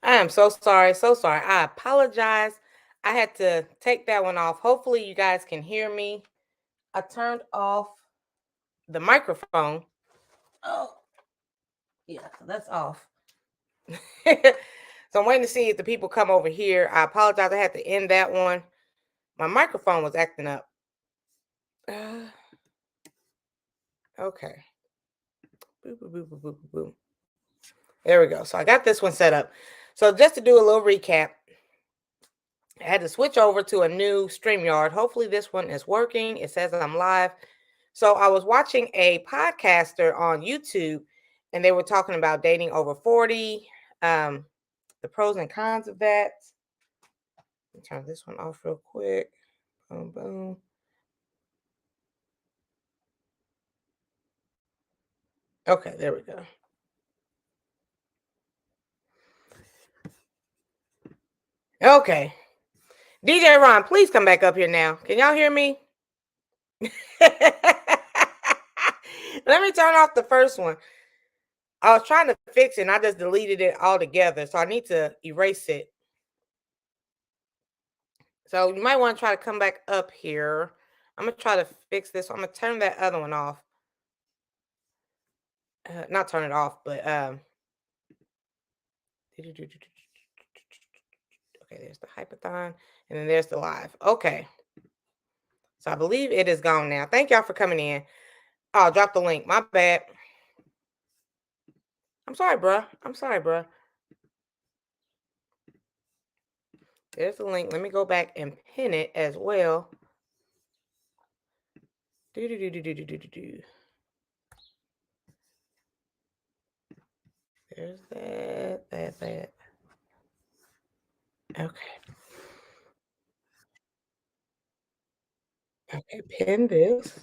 I am so sorry, so sorry. I apologize. I had to take that one off. Hopefully, you guys can hear me. I turned off the microphone. Oh, yeah, that's off. So I'm waiting to see if the people come over here. I apologize. I had to end that one. My microphone was acting up. Uh, okay. Boop, boop, boop, boop, boop, boop, boop. There we go. So I got this one set up. So just to do a little recap, I had to switch over to a new StreamYard. Hopefully this one is working. It says I'm live. So I was watching a podcaster on YouTube, and they were talking about dating over 40, the pros and cons of that. Let me turn this one off real quick. Boom, boom. Okay, there we go. Okay. DJ Ron, please come back up here now. Can y'all hear me? Let me turn off the first one. I was trying to fix it and I just deleted it altogether. So I need to erase it. So you might want to try to come back up here. I'm going to try to fix this. I'm going to turn that other one off. Not turn it off, but okay, there's the hypathon and then there's the live. Okay. So I believe it is gone now. Thank y'all for coming in. Oh, I'll drop the link. My bad. I'm sorry, bruh. I'm sorry, bruh. There's the link. Let me go back and pin it as well. There's that. Okay. Okay, pin this.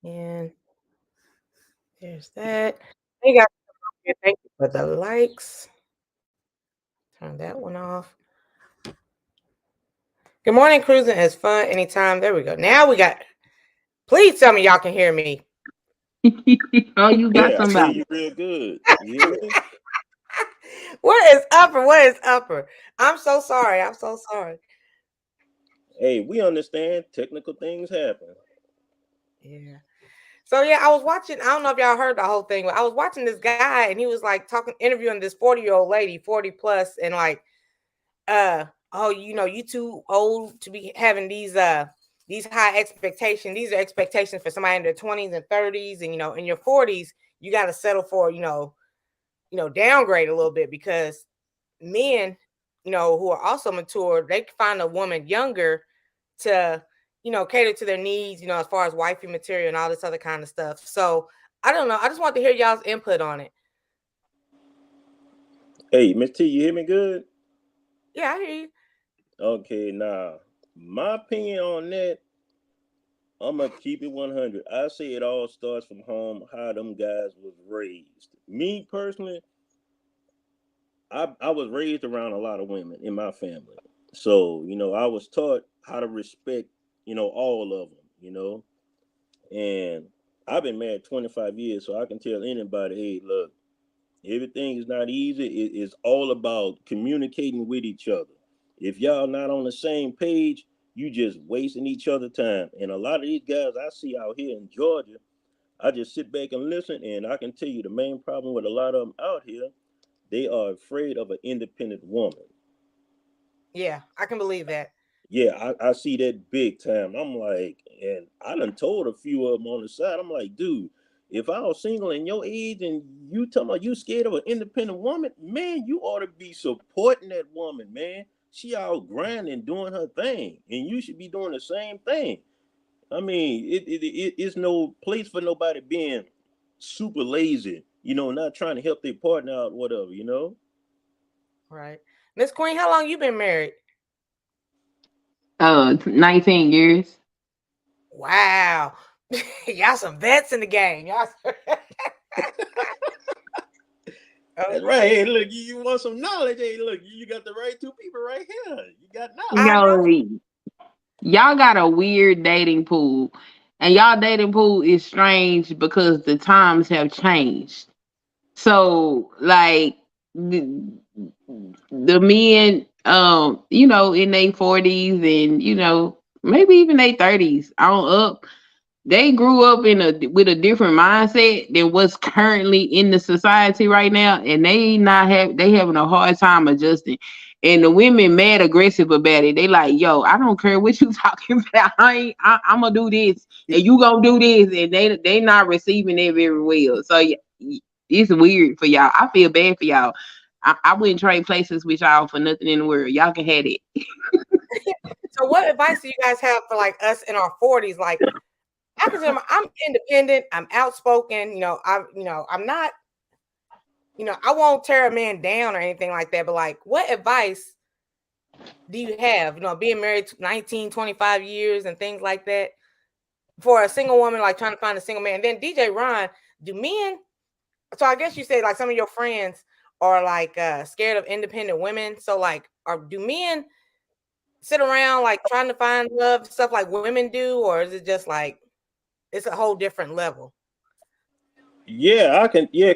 And there's that. Hey guys, thank you for the likes. Turn that one off. Good morning, cruising is fun anytime. There we go. Now we got. Please tell me y'all can hear me. Oh, you got Yeah, I can hear somebody. you real good. You hear me? What is upper? What is upper? I'm so sorry. I'm so sorry. Hey, we understand technical things happen. Yeah. So yeah, I was watching. I don't know if y'all heard the whole thing, but I was watching this guy, and he was like talking, interviewing this 40-year-old lady, 40 plus, and like, oh, you too old to be having these high expectations. These are expectations for somebody in their 20s and 30s, and in your 40s, you got to settle for, downgrade a little bit because men, who are also mature, they can find a woman younger to, cater to their needs, as far as wifey material and all this other kind of stuff. So I don't know. I just want to hear y'all's input on it. Hey, Miss T, you hear me good? Yeah, I hear you. Okay, now my opinion on that, I'm gonna keep it 100. I say it all starts from home, how them guys was raised. Me personally, I was raised around a lot of women in my family, so I was taught how to respect all of them, and I've been married 25 years, so I can tell anybody, hey, look. Everything is not easy. It's all about communicating with each other. If y'all not on the same page, you just wasting each other time. And a lot of these guys I see out here in Georgia, I just sit back and listen, and I can tell you the main problem with a lot of them out here, they are afraid of an independent woman. Yeah, I can believe that. Yeah, I see that big time. I'm like, and I done told a few of them on the side. I'm like, dude, if I was single in your age and you talking about you scared of an independent woman, man, you ought to be supporting that woman, man. She out grinding, doing her thing, and you should be doing the same thing. I mean, it's no place for nobody being super lazy, not trying to help their partner out, whatever. Right. Miss Queen, how long you been married? 19 years. Wow. Y'all some vets in the game. Y'all. That's right. Okay. Hey, look, you want some knowledge? Hey, look, you got the right two people right here. You got I knowledge. know. Yo, y'all got a weird dating pool. And y'all dating pool is strange because the times have changed. So, like, the, the men, you know, in their 40s and you know maybe even their 30s on up, they grew up in a with a different mindset than what's currently in the society right now, and they having a hard time adjusting. And the women mad aggressive about it. They like, yo, I don't care what you talking about. I'm gonna do this, and you gonna do this, and they not receiving it very well. So yeah, it's weird for y'all. I feel bad for y'all. I wouldn't trade places with y'all for nothing in the world. Y'all can have it. So what advice do you guys have for like us in our 40s? Like I consider I'm independent, I'm outspoken, I'm not, I won't tear a man down or anything like that, but like what advice do you have, being married 19, 25 years and things like that for a single woman, like trying to find a single man? And then DJ Ron, do men, so I guess you say like some of your friends are like scared of independent women. So like, do men sit around like trying to find love, stuff like women do, or is it just like it's a whole different level? Yeah, I can. Yeah,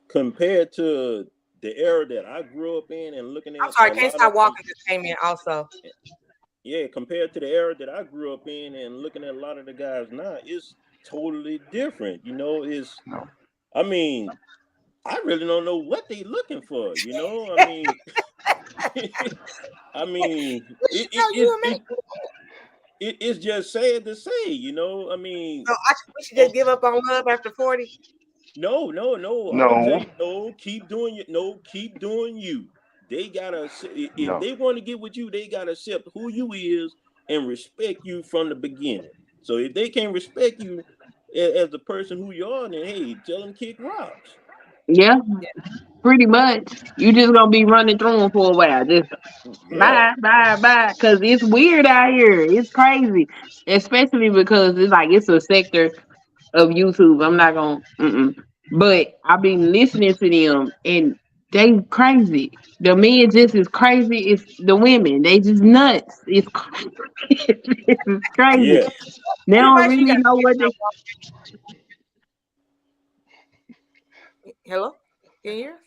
compared to the era that I grew up in and looking I'm at sorry, a Can't lot Stop of Walking just came in also. yeah, compared to the era that I grew up in and looking at a lot of the guys now, it's totally different. Is No, I mean, I really don't know what they looking for. I mean, I mean, We should know you and me. it's just sad to say. I mean, So we should just give up on love after 40. no, no, no. I would tell no, you, no, keep doing it. No, keep doing you. They gotta, if no. they want to get with you, they gotta accept who you is and respect you from the beginning. So if they can't respect you as the person who you are, then hey, tell them kick rocks. Yeah, pretty much. You just gonna be running through them for a while. Just Yeah, bye, bye, bye. Cause it's weird out here. It's crazy, especially because it's like it's a sector of YouTube. I'm not gonna, but I've been listening to them, and they crazy. The men just as crazy as the women. They just nuts. It's crazy. It's crazy. yeah. They What don't advice you really got? know what they. Hello? Can you hear us?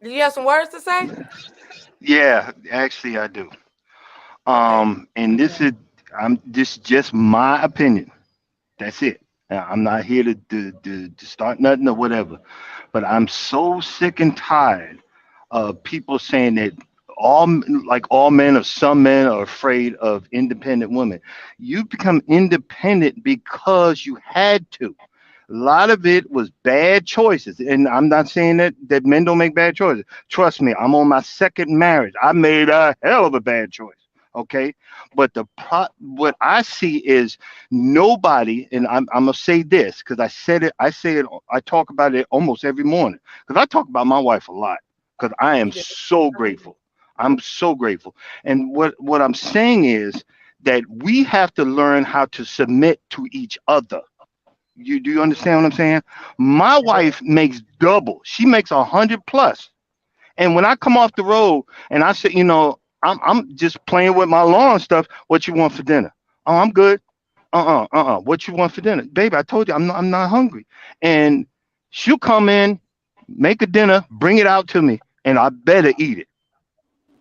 Did you have some words to say? Yeah, actually, I do. Okay. And this is just my opinion. That's it. I'm not here to start nothing or whatever. But I'm so sick and tired of people saying that all men or some men are afraid of independent women. You become independent because you had to. A lot of it was bad choices, and I'm not saying that men don't make bad choices. Trust me, I'm on my second marriage. I made a hell of a bad choice. Okay, but what I see is nobody, and I'm gonna say this because I said it. I say it. I talk about it almost every morning because I talk about my wife a lot because I am You did. so grateful. I'm so grateful. And what I'm saying is that we have to learn how to submit to each other. You do you understand what I'm saying? My wife makes double. She makes 100 plus. And when I come off the road and I say, I'm just playing with my lawn stuff. What you want for dinner? Oh, I'm good. What you want for dinner, baby? I told you I'm not hungry. And she'll come in, make a dinner, bring it out to me, and I better eat it.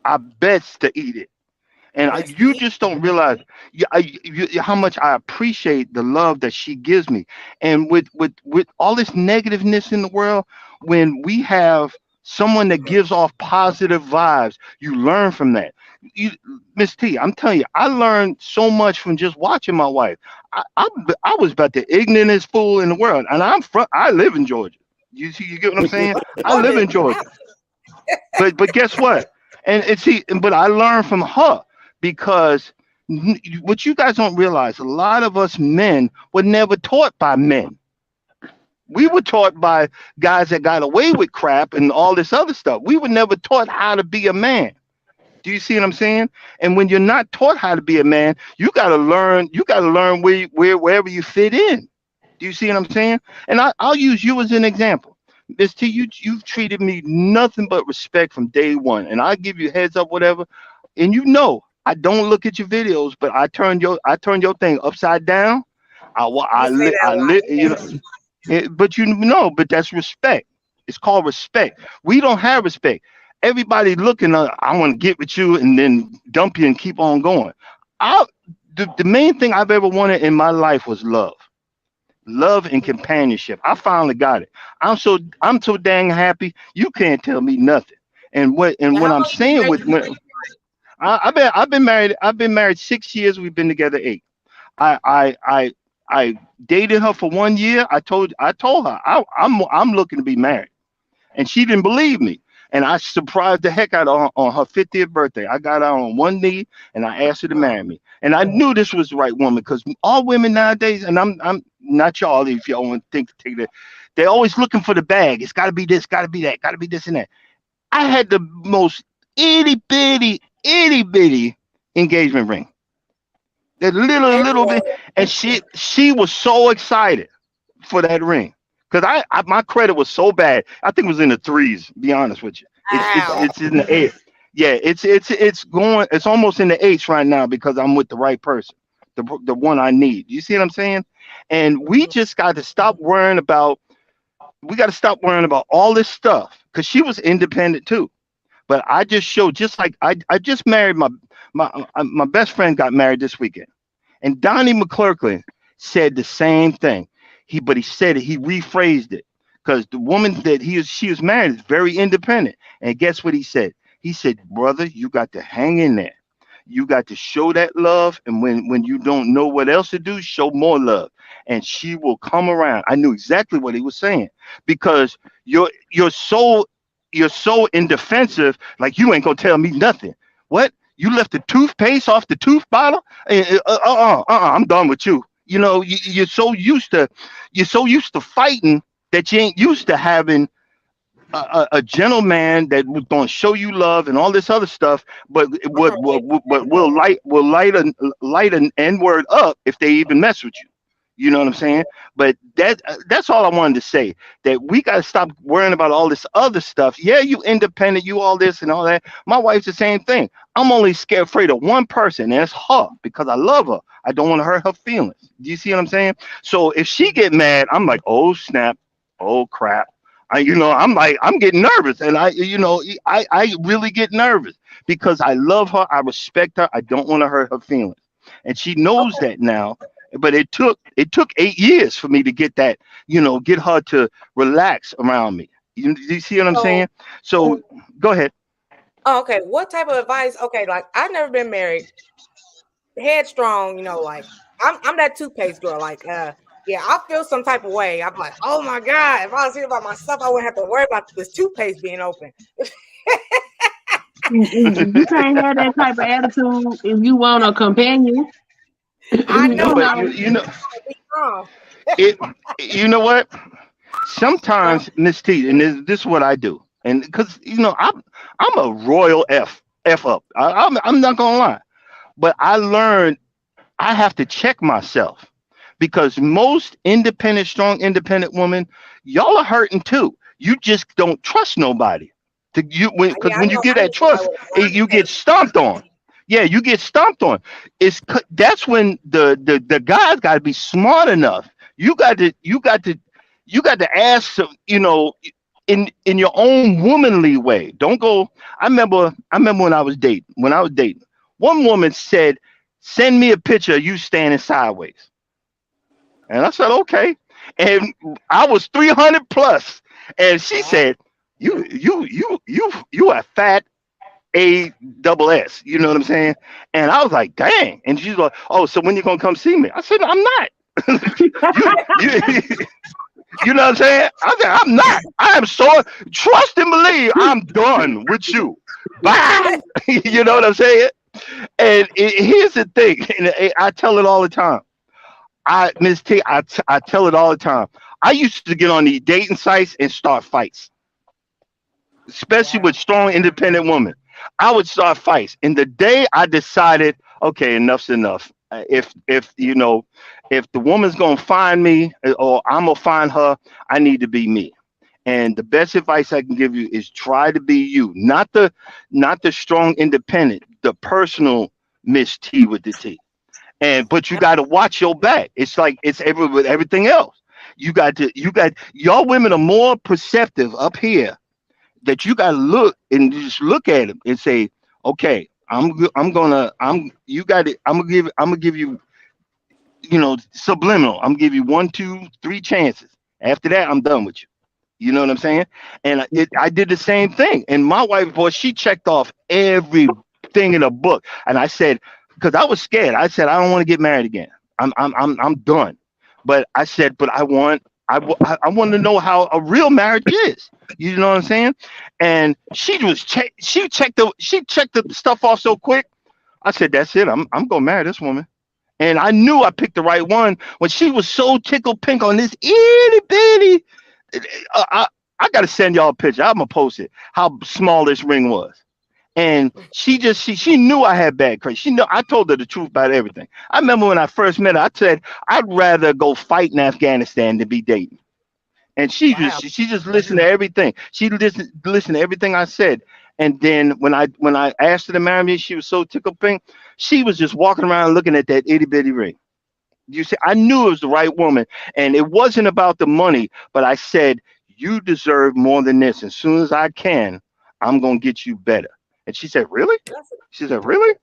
I best to eat it. And Best to you eat. just don't realize how much I appreciate the love that she gives me. And with all this negativeness in the world, when we have someone that gives off positive vibes, you learn from that. You, Miss T, I'm telling you, I learned so much from just watching my wife. I was about the ignorantest fool in the world, and I live in Georgia. You get what I'm saying? I live Georgia is in Georgia. out. But guess what? And see, but I learned from her because what you guys don't realize, a lot of us men were never taught by men. We were taught by guys that got away with crap and all this other stuff. We were never taught how to be a man. Do you see what I'm saying? And when you're not taught how to be a man, you gotta learn. You gotta learn wherever you fit in. Do you see what I'm saying? And I'll use you as an example. Miss T, you've treated me nothing but respect from day one, and I give you heads up, whatever. And I don't look at your videos, but I turned your thing upside down. You say that a lot. You know, Yes. But you know, but that's respect. It's called respect. We don't have respect. Everybody looking, I want to get with you and then dump you and keep on going. I, the main thing I've ever wanted in my life was love. Love and companionship. I finally got it. I'm so dang happy. You can't tell me nothing. And Now, what how I'm long you been saying married? with when I've been married 6 years. We've been together 8. I dated her for 1 year. I told her I'm looking to be married, and she didn't believe me. And I surprised the heck out of her on her 50th birthday. I got her on one knee and I asked her to Oh, marry me. And I knew this was the right woman because all women nowadays, and I'm not y'all if y'all want to think to take that, they're always looking for the bag. It's got to be this, got to be that, got to be this and that. I had the most itty bitty engagement ring, that little bit, everywhere. and she was so excited for that ring because my credit was so bad. I think it was in the threes. To be honest with you, Wow. it's in the eight. Yeah, it's going. It's almost in the eights right now because I'm with the right person, the one I need. You see what I'm saying? And we just got to stop worrying about. We got to stop worrying about all this stuff because she was independent too. But I just showed, just like I just married my best friend got married this weekend. And Donnie McClurkin said the same thing. He said it, he rephrased it. Because the woman that she was married is very independent. And guess what he said? He said, brother, you got to hang in there. You got to show that love. And when you don't know what else to do, show more love. And she will come around. I knew exactly what he was saying. Because you're so indefensive, like you ain't gonna tell me nothing. What? You left the toothpaste off the tooth bottle? I'm done with you. You know, you're so used to fighting that you ain't used to having a gentleman that was going to show you love and all this other stuff, but will light an N word up if they even mess with you. You know what I'm saying? But that's all I wanted to say. That we got to stop worrying about all this other stuff. Yeah, you independent, you all this and all that. My wife's the same thing. I'm only scared, afraid of one person, and it's her because I love her. I don't want to hurt her feelings. Do you see what I'm saying? So if she get mad, I'm like, oh snap, oh crap. I'm getting nervous, and I really get nervous because I love her, I respect her, I don't want to hurt her feelings, and she knows Okay. that now. But it took 8 years for me to get that, get her to relax around me. You see what I'm So, saying? So go ahead. oh, okay. What type of advice? Okay, like I've never been married. Headstrong, like I'm that toothpaste girl. Like, yeah, I feel some type of way. I'm like, oh my god, if I was here by myself, I wouldn't have to worry about this toothpaste being open. You can't have that type of attitude if you want a companion. I You know, No, but but know. be strong. it. You know what? Uh, Sometimes, Miss T, and this is what I do, and because I'm a royal f up. I'm not gonna lie, but I learned I have to check myself because most independent, strong, independent women, y'all are hurting too. You just don't trust nobody. Because yeah, I when you know. get I that need somebody trust, with a firm you get faith. stomped on. Yeah, you get stomped on. That's when the guys got to be smart enough. You got to ask some, in your own womanly way. Don't go. I remember when I was dating. One woman said, "Send me a picture of you standing sideways." And I said, "Okay." And I was 300 plus, and she Wow. said, "You are fat A double S." You know what I'm saying? And I was like, "Dang!" And she's like, "Oh, so when you gonna come see me?" I said, "I'm not." you You know what I'm saying? I said, I'm not. I am so trust and believe I'm done with you. Bye. You know what I'm saying? And here's the thing, and I tell it all the time. Miss T, I tell it all the time. I used to get on these dating sites and start fights, especially with Wow. strong, independent women. I would start fights. And the day I decided, okay, enough's enough. If the woman's gonna find me or I'm gonna find her, I need to be me. And the best advice I can give you is try to be you, not the strong independent, the personal Miss T with the T. But you got to watch your back. It's like it's with everything else. Y'all women are more perceptive up here that you got to look and just look at him and say, okay, you got it. I'm gonna give you, subliminal. I'm gonna give you one, two, three chances. After that, I'm done with you. You know what I'm saying? And I did the same thing. And my wife, boy, she checked off everything in the book. And I said, because I was scared. I said, I don't want to get married again. I'm done. But I said, but I want to know how a real marriage is. You know what I'm saying? And she checked the stuff off so quick. I said, that's it. I'm gonna marry this woman. And I knew I picked the right one when she was so tickled pink on this itty bitty. uh, I I gotta send y'all a picture. I'm gonna post it. How small this ring was, and she knew I had bad credit. She knew I told her the truth about everything. I remember when I first met her, I said I'd rather go fight in Afghanistan than be dating. And Wow. she just listened to everything. She listened to everything I said. And then when I asked her to marry me, she was so tickled pink. She was just walking around looking at that itty bitty ring. You see, I knew it was the right woman, and it wasn't about the money. But I said, "You deserve more than this. As soon as I can, I'm gonna get you better." And she said, "Really?" That's She said, "Really?"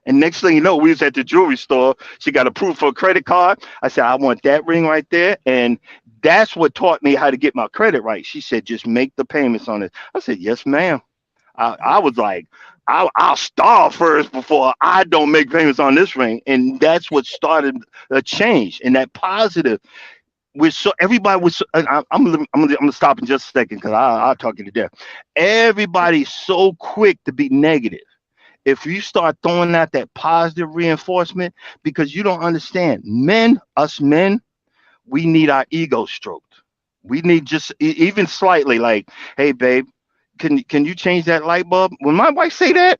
And next thing you know, we was at the jewelry store. She got approved for a credit card. I said, "I want that ring right there," and that's what taught me how to get my credit right. She said, "Just make the payments on it." I said, "Yes, ma'am." I was like, I'll starve first before I don't make payments on this ring. And that's what started a change and that positive. Everybody was, and I'm gonna stop in just a second because I'll talk you to death. Everybody's so quick to be negative. If you start throwing out that positive reinforcement, because you don't understand, us men, we need our ego stroked. We need just even slightly, like, hey, babe, can you change that light bulb? When my wife say that,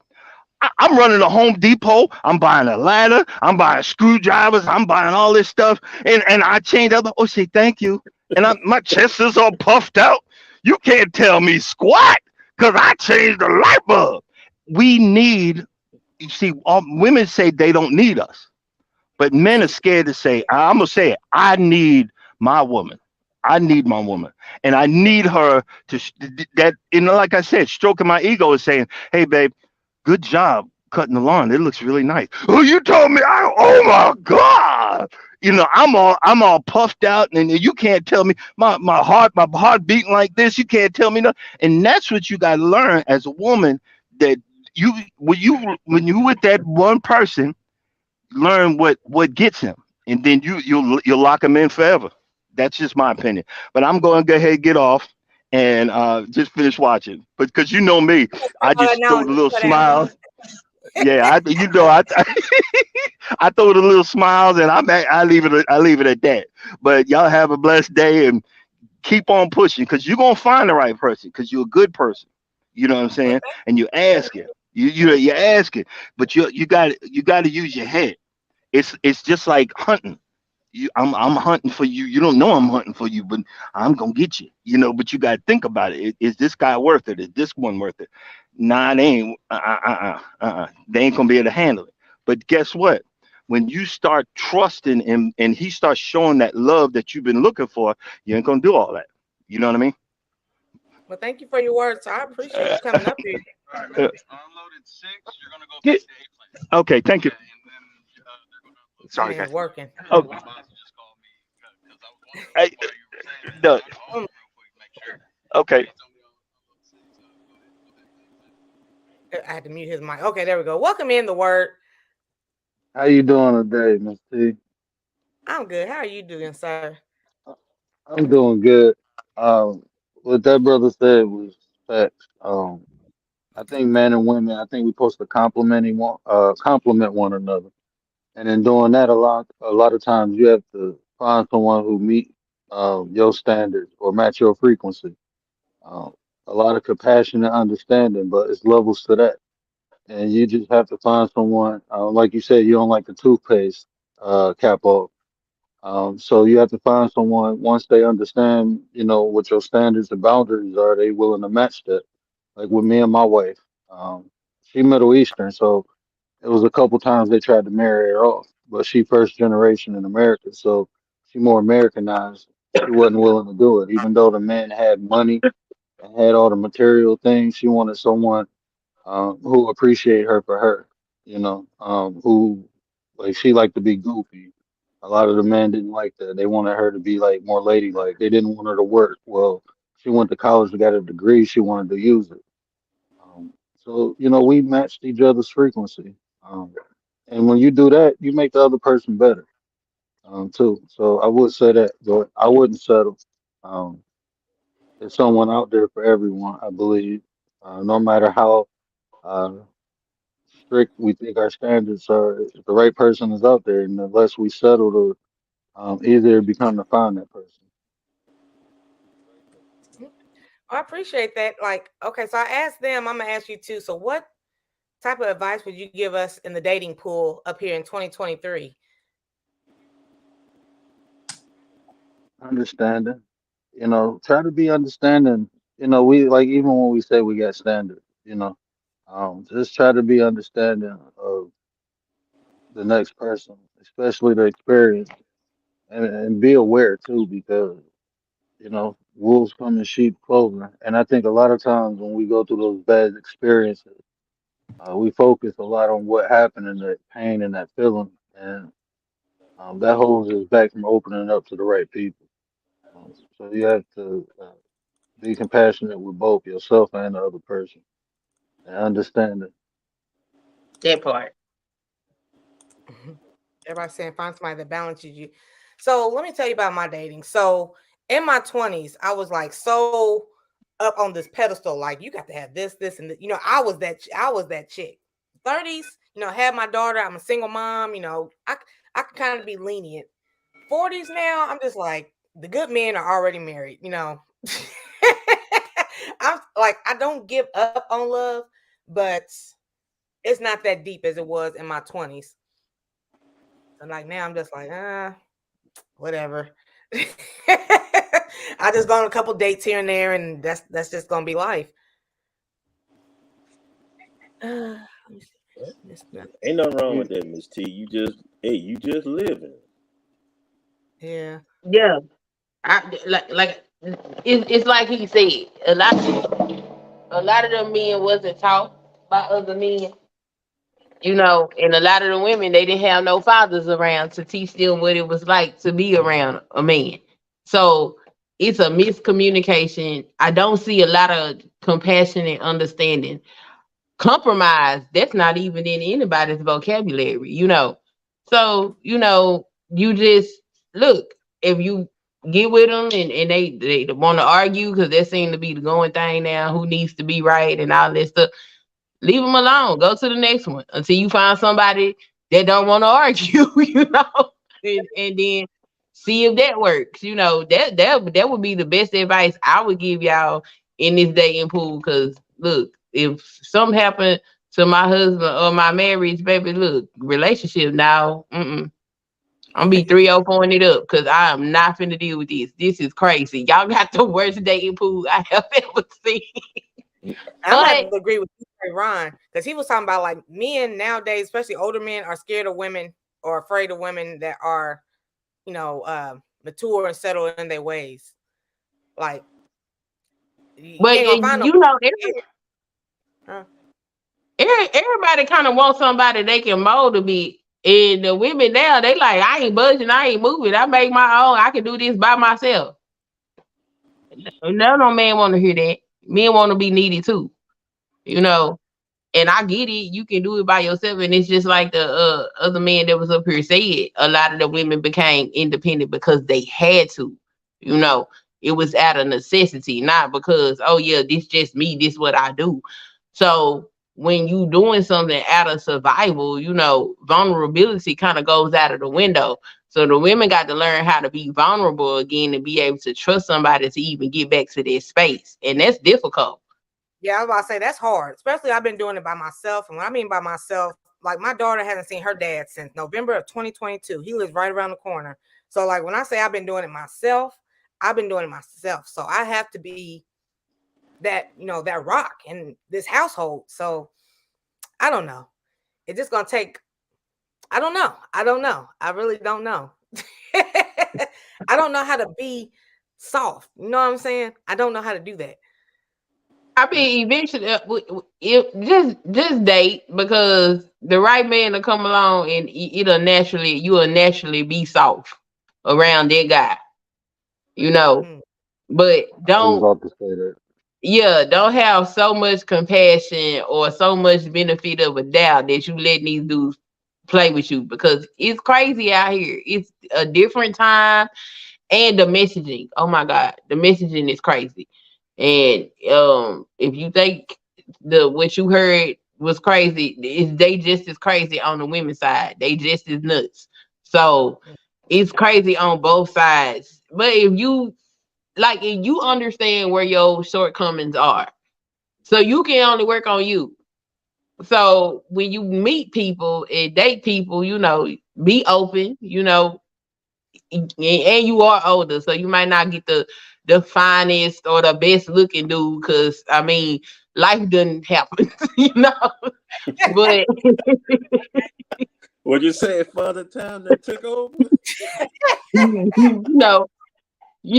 I'm running to Home Depot. I'm buying a ladder. I'm buying screwdrivers. I'm buying all this stuff, and I change up. Oh, say thank you, and my chest is all puffed out. You can't tell me squat because I changed the light bulb. We need. You see, all women say they don't need us. But men are scared to say, I'm gonna say it. I need my woman. I need my woman, and I need her to that. Like I said, stroking my ego is saying, "Hey, babe, good job cutting the lawn. It looks really nice." Oh, you told me. Oh my god. I'm all puffed out, and you can't tell me my heart beating like this. You can't tell me no. And that's what you got to learn as a woman. That when you with that one person, learn what gets him, and then you'll lock him in forever. That's just my opinion. But I'm going to go ahead and get off and just finish watching. But because you know me, I all that just now throw and the you little cut out. smile. Yeah, I throw the little smiles and I leave it at that. But y'all have a blessed day and keep on pushing because you're gonna find the right person because you're a good person. You know what I'm Well, saying? And you ask it. You ask it, but you got to use your head. It's just like hunting. I'm hunting for you. You don't know I'm hunting for you, but I'm gonna get you. But you gotta think about it. Is this guy worth it? Is this one worth it? Nah, they ain't. They ain't gonna be able to handle it. But guess what? When you start trusting him and he starts showing that love that you've been looking for, you ain't gonna do all that. You know what I mean? well, thank you for your words. I appreciate you coming up here. Uh, yeah, okay, thank you. That Sorry, man's guys. working. Oh, I, no, Um, okay. I had to mute his mic. Okay, there we go. Welcome in the word. How you doing today, Miss T? I'm good. How are you doing, sir? I'm doing good. Um, what that brother said was facts. I think men and women, I think we're supposed to compliment one another. And in doing that, a lot of times you have to find someone who meet your standards or match your frequency. Um, a lot of compassion and understanding, but it's levels to that. And you just have to find someone, like you said, you don't like the toothpaste capo. So you have to find someone once they understand, what your standards and boundaries are, they willing to match that. Like with me and my wife, she Middle Eastern, so it was a couple times they tried to marry her off, but she first generation in America, so she more Americanized. She wasn't willing to do it, even though the man had money and had all the material things. She wanted someone who appreciate her for her, who like she liked to be goofy. A lot of the men didn't like that. They wanted her to be like more ladylike. They didn't want her to work. Well, she went to college to get a degree. She wanted to use it. So we matched each other's frequency. And when you do that, you make the other person better too. So I would say that, but I wouldn't settle. Um, there's someone out there for everyone, I believe. No matter how uh, strict we think our standards are, if the right person is out there, and unless we settle to easier it become to find that person. I appreciate that. Like, okay, so I asked them, I'm gonna ask you too. So what type of advice would you give us in the dating pool up here in 2023? Understanding, try to be understanding. We like even when we say we got standards, just try to be understanding of the next person, especially the experience, and be aware too, because wolves come in sheep clothing. And I think a lot of times when we go through those bad experiences, we focus a lot on what happened and that pain and that feeling, and that holds us back from opening up to the right people. So you have to be compassionate with both yourself and the other person, and understand it. That part. Everybody's saying find somebody that balances you. So let me tell you about my dating. So in my 20s, I was like so up on this pedestal, like you got to have this, this, and this. I was that chick. 30s, had my daughter. I'm a single mom. I could kind of be lenient. 40s now, I'm just like the good men are already married. I'm like I don't give up on love, but it's not that deep as it was in my 20s. And like now, I'm just like whatever. I just go on a couple dates here and there, and that's just gonna be life. Let me see. Ain't nothing wrong with You, that, Miss T. You just living. Yeah. Yeah, like it's like he said. A lot of them men wasn't taught by other men, and a lot of the women they didn't have no fathers around to teach them what it was like to be around a man. So it's a miscommunication. I don't see a lot of compassion and understanding. Compromise, that's not even in anybody's vocabulary. So you just look, if you get with them and they want to argue because that seems to be the going thing now, who needs to be right and all that stuff, leave them alone. Go to the next one until you find somebody that don't want to argue, and then see if that works. That would be the best advice I would give y'all in this dating pool. Because look, if something happened to my husband or my marriage, baby, look, relationship now. I'm be 304 it up because I am not finna deal with this. This is crazy. Y'all got the worst dating pool I have ever seen. I'm gonna have But to agree with you, Ron, because he was talking about like men nowadays, especially older men, are scared of women or afraid of women that are, mature and settled in their ways. Like you but ain't gonna find no. Huh? everybody kind of wants somebody they can mold a bit. And the women now, they like, I ain't budging, I ain't moving. I make my own. I can do this by myself. No man want to hear that. Men want to be needy too, you know. And I get it. You can do it by yourself. And it's just like the other man that was up here said. A lot of the women became independent because they had to. You know, it was out of necessity, not because, oh yeah, this just me. This what I do. So when you doing something out of survival, vulnerability kind of goes out of the window. So the women got to learn how to be vulnerable again and be able to trust somebody to even get back to their space. And that's difficult. Yeah, I was about to say that's hard. Especially I've been doing it by myself. And what I mean by myself, like my daughter hasn't seen her dad since November of 2022. He lives right around the corner. So like when I say I've been doing it myself, I've been doing it myself. So I have to be that rock in this household. So I don't know. It's just gonna take. I don't know. I really don't know. I I don't know how to be soft. You know what I'm saying? I don't know how to do that. I mean, eventually, just date because the right man will come along and you will naturally be soft around that guy, you know. Mm. But I was about to say that. yeah, don't have so much compassion or so much benefit of a doubt that you letting these dudes play with you because it's crazy out here. It's a different time and the messaging. Oh my god, the messaging is crazy. And if you think what you heard was crazy, they just as crazy on the women's side. They just as nuts. So it's crazy on both sides. But if you understand where your shortcomings are, so you can only work on you. So when you meet people and date people, be open, and you are older, so you might not get the finest or the best looking dude, because I mean, life doesn't happen, you know. But What you say, Father Time that took over? you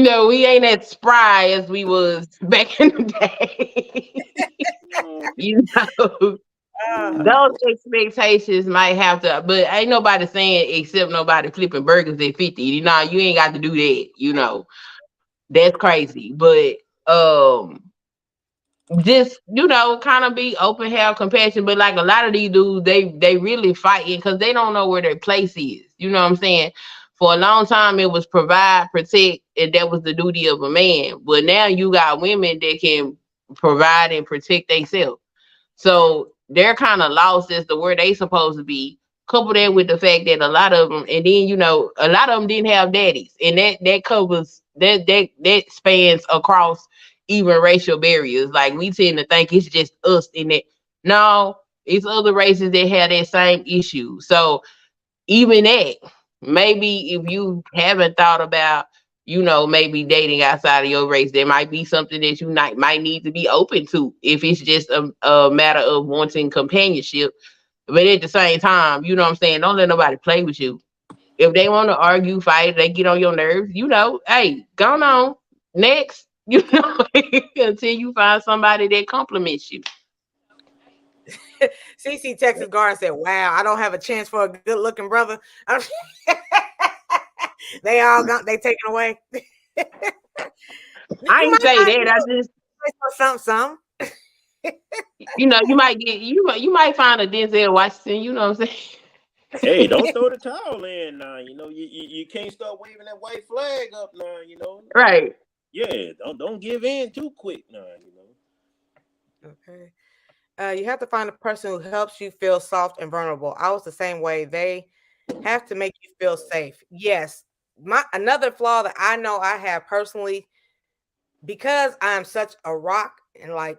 know, we ain't as spry as we was back in the day. Oh, you know, Uh, those expectations might have to, but ain't nobody saying except nobody flipping burgers at 50. You ain't got to do that. That's crazy. But just kind of be open, have compassion. But like a lot of these dudes, they really fighting because they don't know where their place is. You know what I'm saying? For a long time, it was provide, protect, and that was the duty of a man. But now you got women that can provide and protect themselves. So they're kind of lost as to where they supposed to be. Couple that with the fact that a lot of them, and then a lot of them didn't have daddies, and that covers that spans across even racial barriers. Like we tend to think it's just us in that. No, it's other races that have that same issue. So even that, maybe if you haven't thought about, maybe dating outside of your race, there might be something that you might need to be open to if it's just a matter of wanting companionship. But at the same time, you know what I'm saying? Don't let nobody play with you. If they want to argue, fight, they get on your nerves, hey, go on. Next, until you find somebody that compliments you. CC Texas Guard said, "Wow, I don't have a chance for a good looking brother." They all got they taken away. I You ain't might say find that. I just, some. you might find a Denzel Washington. You know what I'm saying? hey, don't throw the towel in now. You can't start waving that white flag up now. Right. Yeah, don't give in too quick now. Okay. You have to find a person who helps you feel soft and vulnerable. I was the same way. They have to make you feel safe. Yes. My another flaw that I know I have personally, because I'm such a rock and like,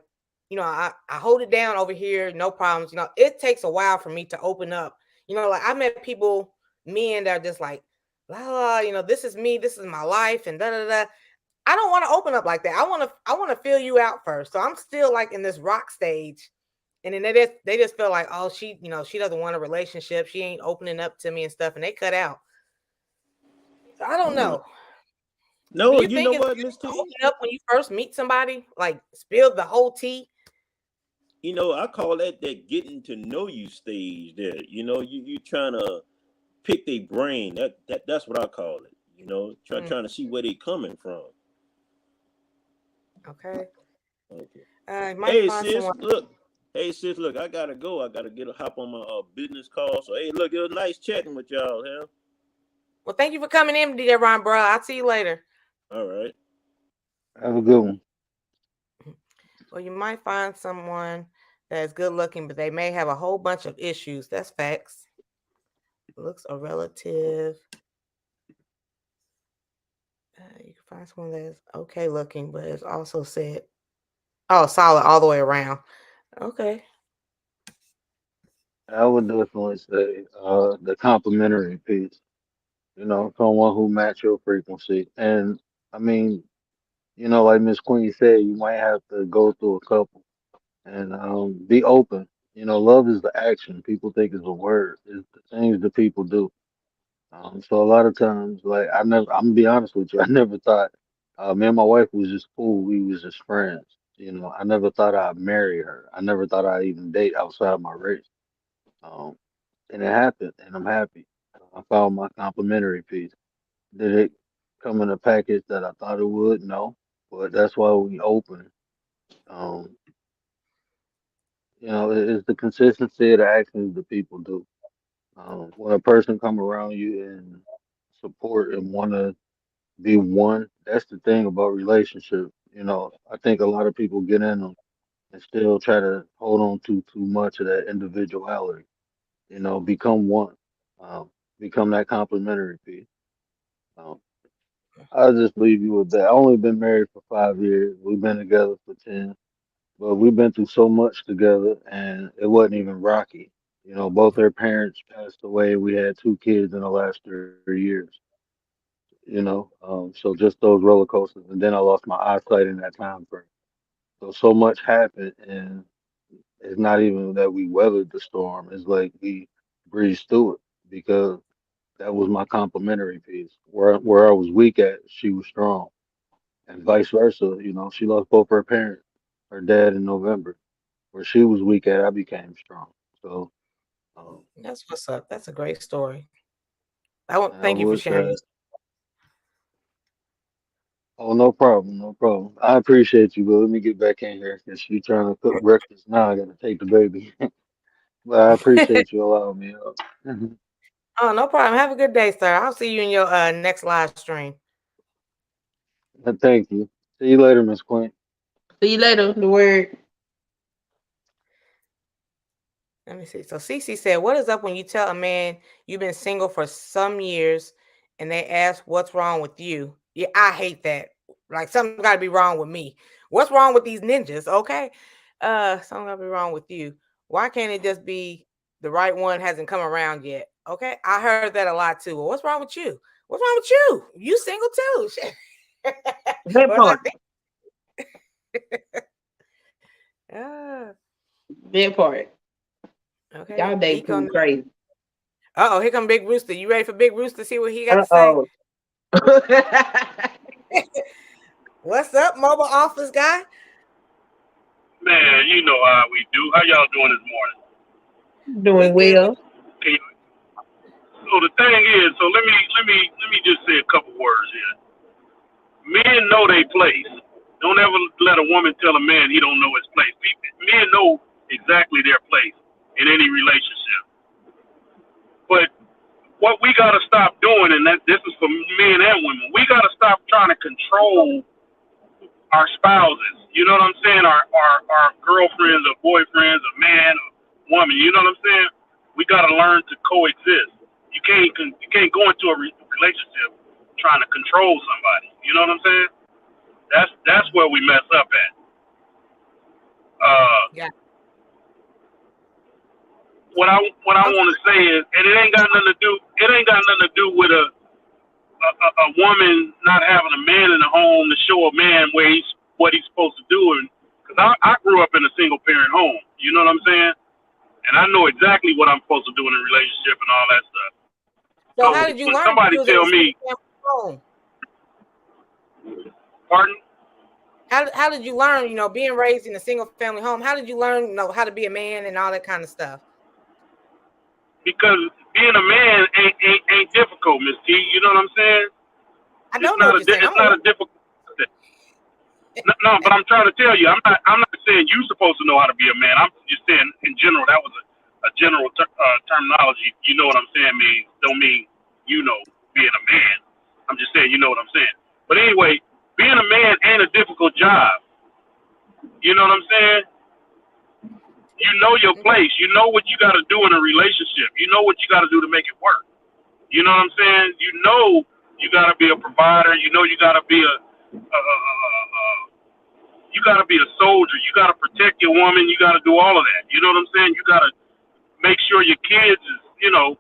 I hold it down over here, no problems. It takes a while for me to open up. Like I met people, men that are just like, la la, this is me, this is my life, and da da da. I don't want to open up like that. I want to feel you out first. So I'm still like in this rock stage. And then they just feel like, oh, she doesn't want a relationship. She ain't opening up to me and stuff, and they cut out. So I don't Mm. know. Do No, you you think know it's what, good Miss to T? open up when you first meet somebody? Like spill the whole tea? I call that getting to know you stage. There, you trying to pick their brain. That's what I call it. Mm, Trying to see where they coming from. okay. Okay. You might Hey find sis, someone. look. Hey sis, look. I gotta go. I gotta get a hop on my business call. So hey, look, it was nice chatting with y'all. Huh? Well, thank you for coming in, DJ Ron, bro. I'll see you later. All right. Have a good one. Well, you might find someone that is good looking, but they may have a whole bunch of issues. That's facts. Looks a relative. You can find someone that is okay looking, but it's also said, oh, solid all the way around. Okay. I would definitely say the complimentary piece. Someone who match your frequency. And I mean, like Miss Queen said, you might have to go through a couple and be open. Love is the action. People think it's a word. It's the things that people do. So a lot of times, like I'm gonna be honest with you, I never thought me and my wife was just cool. We was just friends. You know, I never thought I'd marry her. I never thought I'd even date outside my race. Um, and it happened, and I'm happy. I found my complementary piece. Did it come in a package that I thought it would? No, but that's why we open. Um, it's the consistency of the actions that people do. When a person come around you and support and want to be one. That's the thing about relationships. I think a lot of people get in them and still try to hold on to too much of that individuality. Become one. Um, Become that complementary piece. Um, I'll just leave you with that. I only been married for 5 years. We've been together for 10, but we've been through so much together, and it wasn't even rocky. Both our parents passed away. We had 2 kids in the last 3 years. So just those roller coasters, and then I lost my eyesight in that time frame. So much happened, and it's not even that we weathered the storm. It's like we breezed through it because that was my complimentary piece. Where I was weak at, she was strong, and vice versa. She lost both her parents, her dad in November. Where she was weak at, I became strong. So, um, That's what's up. That's a great story. I want and I thank you for would sharing say, your. oh, no problem, no problem. I appreciate you, but let me get back in here because she trying to cook breakfast now. I got to take the baby. But I appreciate you allowing me up. Oh, no problem. Have a good day, sir. I'll see you in your next live stream. Thank you. See you later, Miss Queen. See you later. The word. Let me see. So Cece said, "What is up when you tell a man you've been single for some years, and they ask what's wrong with you?" Yeah, I hate that. Like something's got to be wrong with me. What's wrong with these ninjas? Okay, something got to be wrong with you. Why can't it just be the right one hasn't come around yet? Okay, I heard that a lot too. Well, what's wrong with you? What's wrong with you? You single too? Shit. That Or part. not Ah, That part. okay. Y'all day Eco. too crazy. Oh, here come Big Rooster. You ready for Big Rooster? See what he got to say. Uh-oh. What's up, mobile office guy? Man, you know how we do. How y'all doing this morning? We Doing good. well. Okay. So the thing is, so let me just say a couple words here. Men know their place. Don't ever let a woman tell a man he don't know his place. Men know exactly their place in any relationship. But what we gotta stop doing, and that this is for men and women, we gotta stop trying to control our spouses. You know what I'm saying? Our girlfriends or boyfriends, a man or woman. You know what I'm saying? We got to learn to coexist. You can't go into a relationship trying to control somebody. You know what I'm saying? That's where we mess up at. Uh, Yeah. what I I'm want to say is, and it ain't got nothing to do. It ain't got nothing to do with a woman not having a man in the home to show a man what he's supposed to do. And because I grew up in a single parent home, you know what I'm saying, and I know exactly what I'm supposed to do in a relationship and all that stuff. So so how did you when learn that somebody you was in tell a single me, family home? pardon, How did you learn, being raised in a single family home? How did you learn, how to be a man and all that kind of stuff? because being a man ain't difficult, Miss T. You know what I'm saying? I don't know what you're saying. It's not a difficult. No, but I'm trying to tell you, I'm not saying you're supposed to know how to be a man. I'm just saying in general. That was a general terminology. You know what I'm saying? Don't mean being a man. I'm just saying you know what I'm saying. But anyway, being a man ain't a difficult job. You know what I'm saying? You know your Okay. place. You know what you got to do in a relationship. You know what you got to do to make it work. You know what I'm saying? You know you got to be a provider. You know you got to be you got to be a soldier. You got to protect your woman. You got to do all of that. You know what I'm saying? You got to make sure your kids is, are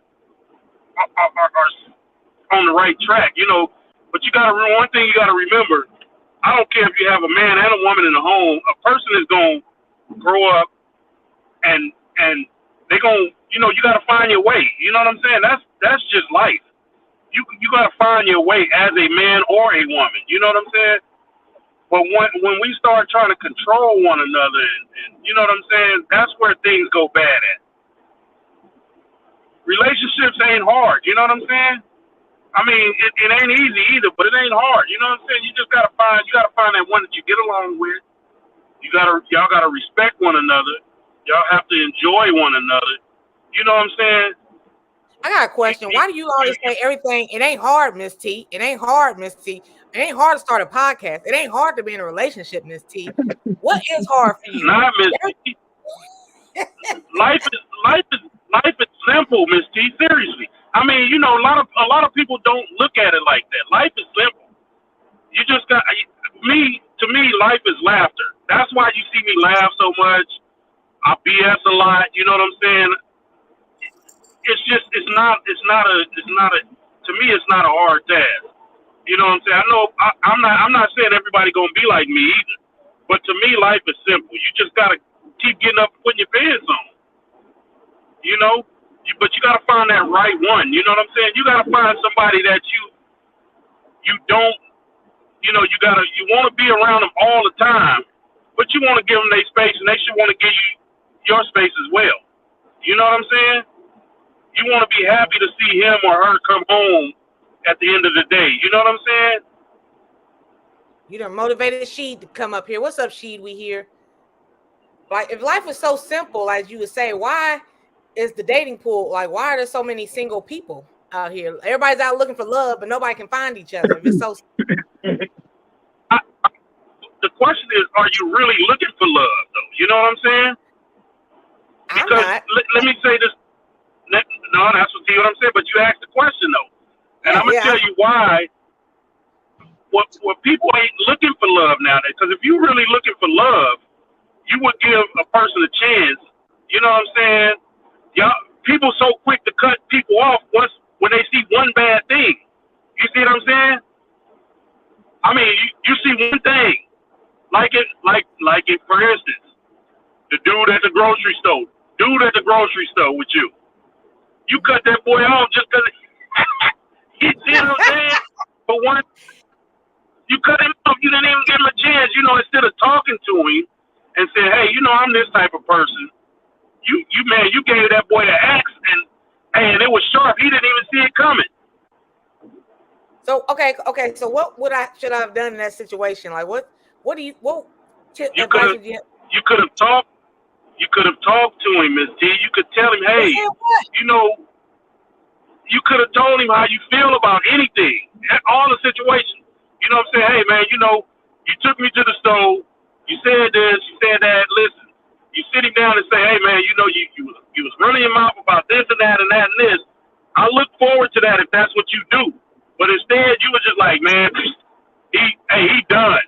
on the right track. But you got to one thing you got to remember. I don't care if you have a man and a woman in the home. A person is going to grow up and they're going to, you got to find your way. You know what I'm saying? That's just life. you got to find your way as a man or a woman. You know what I'm saying? But when we start trying to control one another, and you know what I'm saying, that's where things go bad at. Relationships ain't hard. You know what I'm saying? I mean, it ain't easy either, but it ain't hard. You know what I'm saying? You gotta find that one that you get along with. Y'all gotta respect one another. Y'all have to enjoy one another. You know what I'm saying? I got a question. Why do you always say everything? It ain't hard, Miss T. It ain't hard, Miss T. It ain't hard to start a podcast. It ain't hard to be in a relationship, Miss T. What is hard for you? Not Miss T. Life is simple, Miss T. Seriously. I mean, you know, a lot of people don't look at it like that. Life is simple. You just got to me, life is laughter. That's why you see me laugh so much. I BS a lot. You know what I'm saying? It's not a to me it's not a hard task. You know what I'm saying? I know I'm not saying everybody gonna be like me either. But to me life is simple. You just gotta keep getting up and putting your pants on. You know? But you gotta find that right one. You know what I'm saying? You gotta find somebody that you don't you know, you wanna be around them all the time, but you wanna give them their space and they should wanna give you your space as well. You know what I'm saying? You want to be happy to see him or her come home at the end of the day. You know what I'm saying? You done motivated Sheed to come up here. What's up, Sheed? We here. Like, if life was so simple, as you would say, why is the dating pool, like, why are there so many single people out here? Everybody's out looking for love, but nobody can find each other. If it's so the question is, are you really looking for love, though? You know what I'm saying? Because let me say this. No, that's what I'm saying. But you asked the question though, and I'm gonna tell you why. What people ain't looking for love nowadays? Because if you really looking for love, you would give a person a chance. You know what I'm saying? Y'all, people so quick to cut people off when they see one bad thing. You see what I'm saying? I mean, you see one thing, like it. For instance, the dude at the grocery store. With you. You cut that boy off just because you see what I'm saying? But one, you cut him off, you didn't even give him a chance, you know, instead of talking to him and saying, hey, you know, I'm this type of person. You gave that boy an axe and it was sharp. He didn't even see it coming. So okay. So what should I have done in that situation? Like what advice would you? You could have talked. You could have talked to him, Miss T. You could tell him, hey, you know, you could have told him how you feel about anything, all the situations. You know what I'm saying? Hey, man, you know, you took me to the store. You said this, you said that. Listen, you sit him down and say, hey, man, you know, you was running your mouth about this and that and that and this. I look forward to that if that's what you do. But instead, you were just like, man, he done.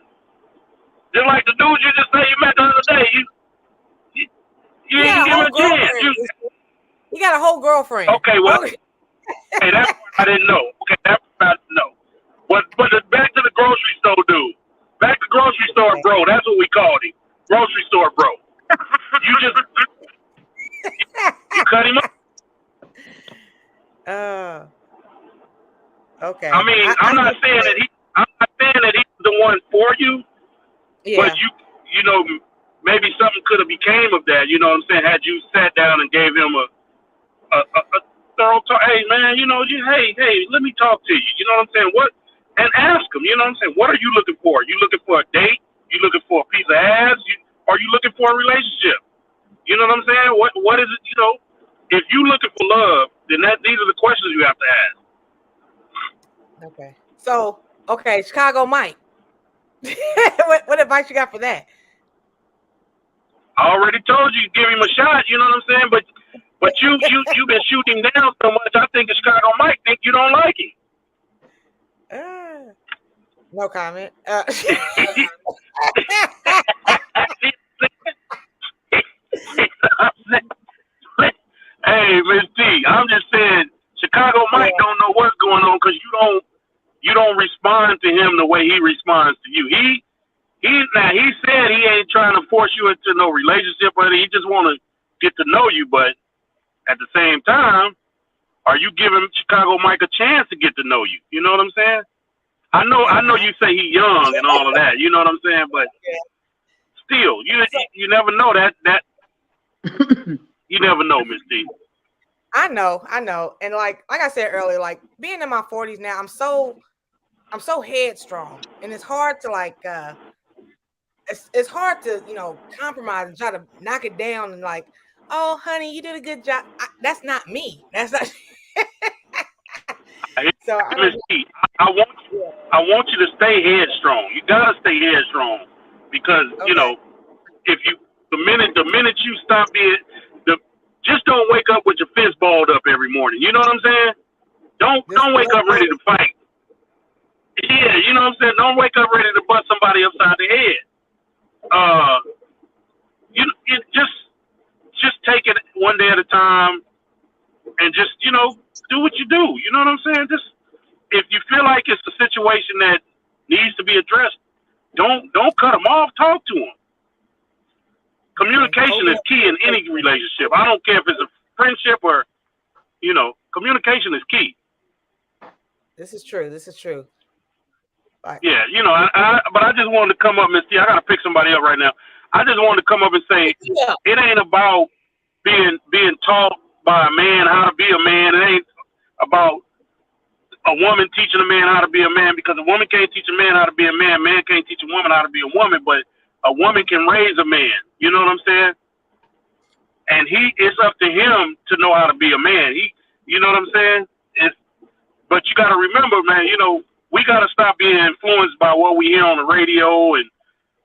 Just like the dude you just said you met the other day. You didn't give him a chance. You got a whole girlfriend. Okay, well, hey, that I didn't know. Okay, that I didn't know. But back to the grocery store dude. Back to grocery store bro. That's what we called him. Grocery store bro. You just you cut him off. Okay. I mean, I'm not saying that he's the one for you. Yeah. But you know, maybe something could have became of that. You know what I'm saying? Had you sat down and gave him a thorough talk. Hey man, you know, hey, let me talk to you. You know what I'm saying? What? And ask him. You know what I'm saying? What are you looking for? You looking for a date? You looking for a piece of ass? Are you looking for a relationship? You know what I'm saying? What is it? You know, if you looking for love, then these are the questions you have to ask. Okay. So, Chicago Mike. what advice you got for that? I already told you, give him a shot. You know what I'm saying? But you've been shooting down so much. I think the Chicago Mike think you don't like him. No comment. Hey, Miss T, I'm just saying, Chicago Mike don't know what's going on because you don't respond to him the way he responds to you. He said he ain't trying to force you into no relationship, but he just want to get to know you. But at the same time, Are you giving Chicago Mike a chance to get to know you? You know what I'm saying? I know you say he's young and all of that. You know what I'm saying? But still, you never know that you never know, Miss D. I know, and like I said earlier, like being in my 40s now, I'm so headstrong, and it's hard to like it's hard to compromise and try to knock it down and like, oh honey, you did a good job. That's not me. That's not. So I don't. Miss D, I want you to stay headstrong. You gotta stay headstrong because Okay. if you the minute you stop being just don't wake up with your fist balled up every morning. You know what I'm saying? Don't wake up ready to fight. Yeah, you know what I'm saying? Don't wake up ready to bust somebody upside the head. You just take it one day at a time and just do what you do. You know what I'm saying? Just if you feel like it's a situation that needs to be addressed, don't cut them off. Talk to them. Communication is key in any relationship. I don't care if it's a friendship or communication is key. This is true. Right. Yeah, but I just wanted to come up, Miss T. I gotta pick somebody up right now. I just wanted to come up and say it ain't about being taught by a man how to be a man. It ain't about a woman teaching a man how to be a man, because a woman can't teach a man how to be a man. Man can't teach a woman how to be a woman, but a woman can raise a man. You know what I'm saying? And it's up to him to know how to be a man. You know what I'm saying? But you got to remember, man, we got to stop being influenced by what we hear on the radio and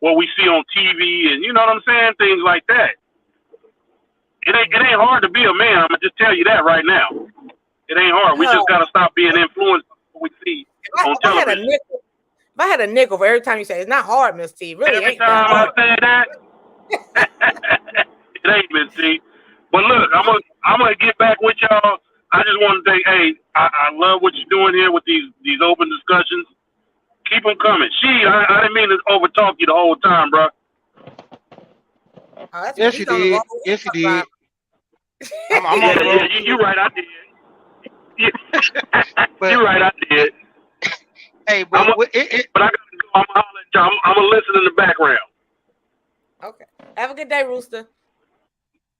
what we see on TV, and you know what I'm saying? Things like that. It ain't hard to be a man. I'm gonna just tell you that right now. It ain't hard. We just got to stop being influenced by what we see on television. If I had a nickel for every time you say it's not hard, Miss T, really every ain't time that hard. I say that, it ain't, Miss T. But look, I'm gonna get back with y'all. I just want to say, hey, I love what you're doing here with these open discussions. Keep them coming. I didn't mean to overtalk you the whole time, bro. Oh, Yes, you did. Yes, you did. I'm on the road. You're right. I did. But, you're right. I did. Hey, but I gotta go. I'm gonna holler at y'all. I'm gonna listen in the background. Okay. Have a good day, Rooster.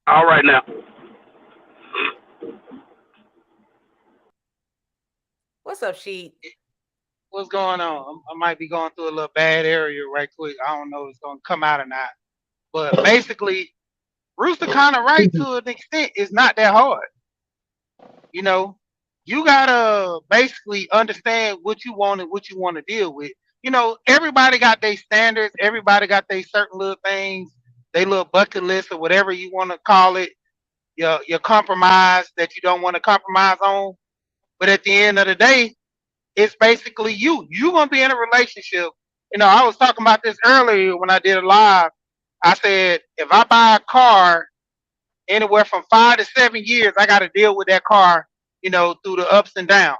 All right now. What's up, Sheet? What's going on? I might be going through a little bad area right quick. I don't know if it's gonna come out or not. But basically, Rooster kind of right to an extent. It's not that hard. You gotta basically understand what you want and what you want to deal with. Everybody got their standards. Everybody got their certain little things, their little bucket list or whatever you want to call it. Your compromise that you don't want to compromise on. But at the end of the day, it's basically you. You're gonna be in a relationship. I was talking about this earlier when I did a live. I said if I buy a car, anywhere from 5 to 7 years, I got to deal with that car, through the ups and downs.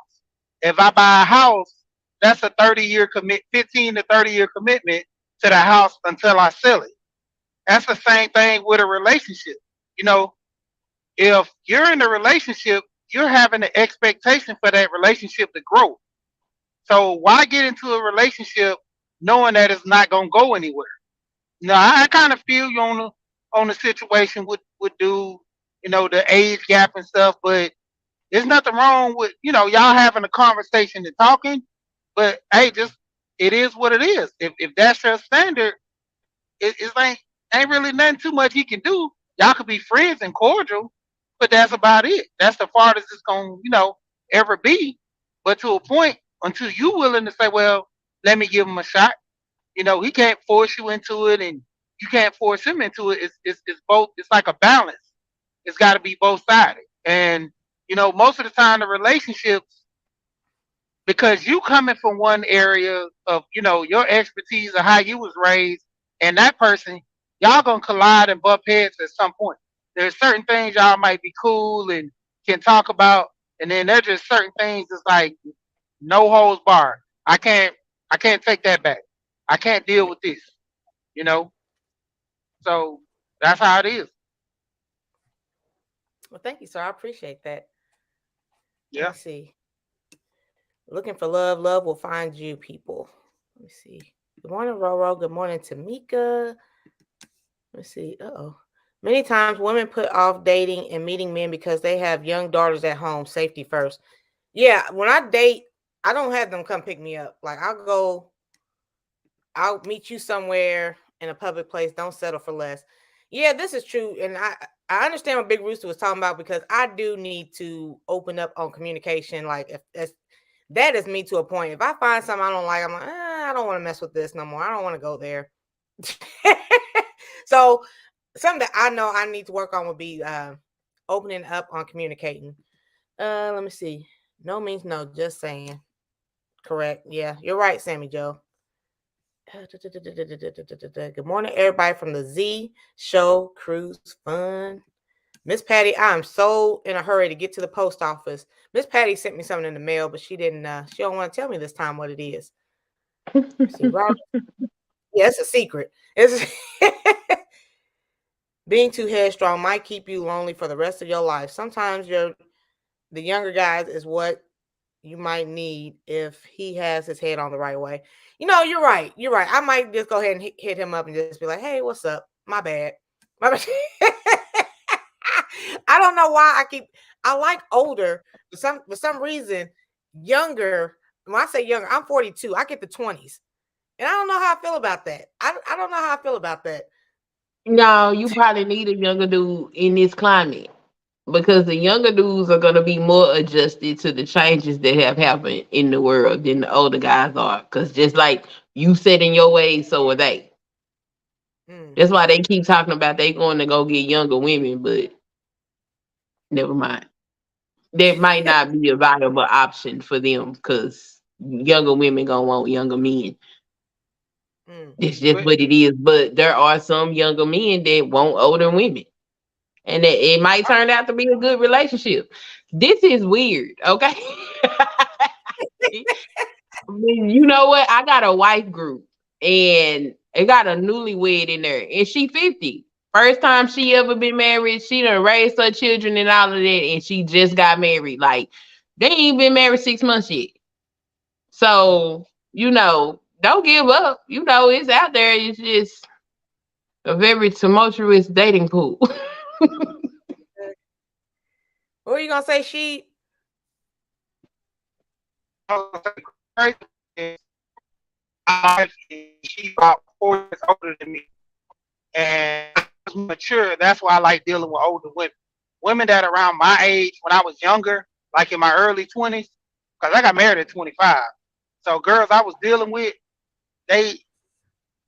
If I buy a house, that's a 30-year 15 to 30-year commitment to the house until I sell it. That's the same thing with a relationship. If you're in a relationship, you're having an expectation for that relationship to grow. So why get into a relationship knowing that it's not gonna go anywhere? I kind of feel you on the situation with do the age gap and stuff, but there's nothing wrong with y'all having a conversation and talking. But hey, just it is what it is. If that's your standard, it's like ain't really nothing too much he can do. Y'all could be friends and cordial, but that's about it. That's the farthest it's gonna ever be. But to a point, until you willing to say, well, let me give him a shot. He can't force you into it, and you can't force him into it. It's both. It's like a balance. It's got to be both sided. And most of the time, the relationships, because you coming from one area of your expertise or how you was raised, and that person, y'all gonna collide and bump heads at some point. There's certain things y'all might be cool and can talk about, and then there's just certain things that's like no holds barred. I can't take that back. I can't deal with this. So that's how it is. Well, thank you, sir. I appreciate that. Let me Yeah. see. Looking for love, love will find you, people. Let me see. Good morning, Roro. Good morning, Tamika. Let's see. Uh-oh. Many times women put off dating and meeting men because they have young daughters at home. Safety first. Yeah, when I date, I don't have them come pick me up. Like I'll meet you somewhere in a public place. Don't settle for less. Yeah, this is true. And I understand what Big Rooster was talking about because I do need to open up on communication. Like if that is me to a point. If I find something I don't like, I'm like, I don't want to mess with this no more. I don't want to go there. So something that I know I need to work on would be opening up on communicating. Let me see. No means no, just saying. Correct. Yeah, you're right, Sammy Joe. Good morning, everybody from the Z Show Cruise Fun. Miss Patty, I'm so in a hurry to get to the post office. Miss Patty sent me something in the mail, but she didn't. She don't want to tell me this time what it is. Let's see, Robert. Yeah, it's a secret. It's being too headstrong might keep you lonely for the rest of your life. Sometimes the younger guys is what you might need if he has his head on the right way. You know, you're right. You're right. I might just go ahead and hit him up and just be like, "Hey, what's up? My bad. My bad." I don't know why I like older for some reason younger. When I say younger, I'm 42. I get the 20s, and I don't know how I feel about that. I don't know how I feel about that. No, you probably need a younger dude in this climate because the younger dudes are going to be more adjusted to the changes that have happened in the world than the older guys are. Because just like you set in your ways, so are they. That's Mm-hmm. why they keep talking about they going to go get younger women, but never mind. That might not be a viable option for them because younger women gonna want younger men. Mm. It's just But what it is. But there are some younger men that want older women. And it might turn out to be a good relationship. This is weird, okay? You know what? I got a wife group and it got a newlywed in there, and she 50. First time she ever been married. She done raised her children and all of that, and she just got married. Like, they ain't been married 6 months yet. So, don't give up. It's out there. It's just a very tumultuous dating pool. What are you gonna say, she? I was gonna say, crazy is my wife, she about 4 years older than me, and I was mature. That's why I like dealing with older women. Women that are around my age when I was younger, like in my early 20s, because I got married at 25. So girls I was dealing with, they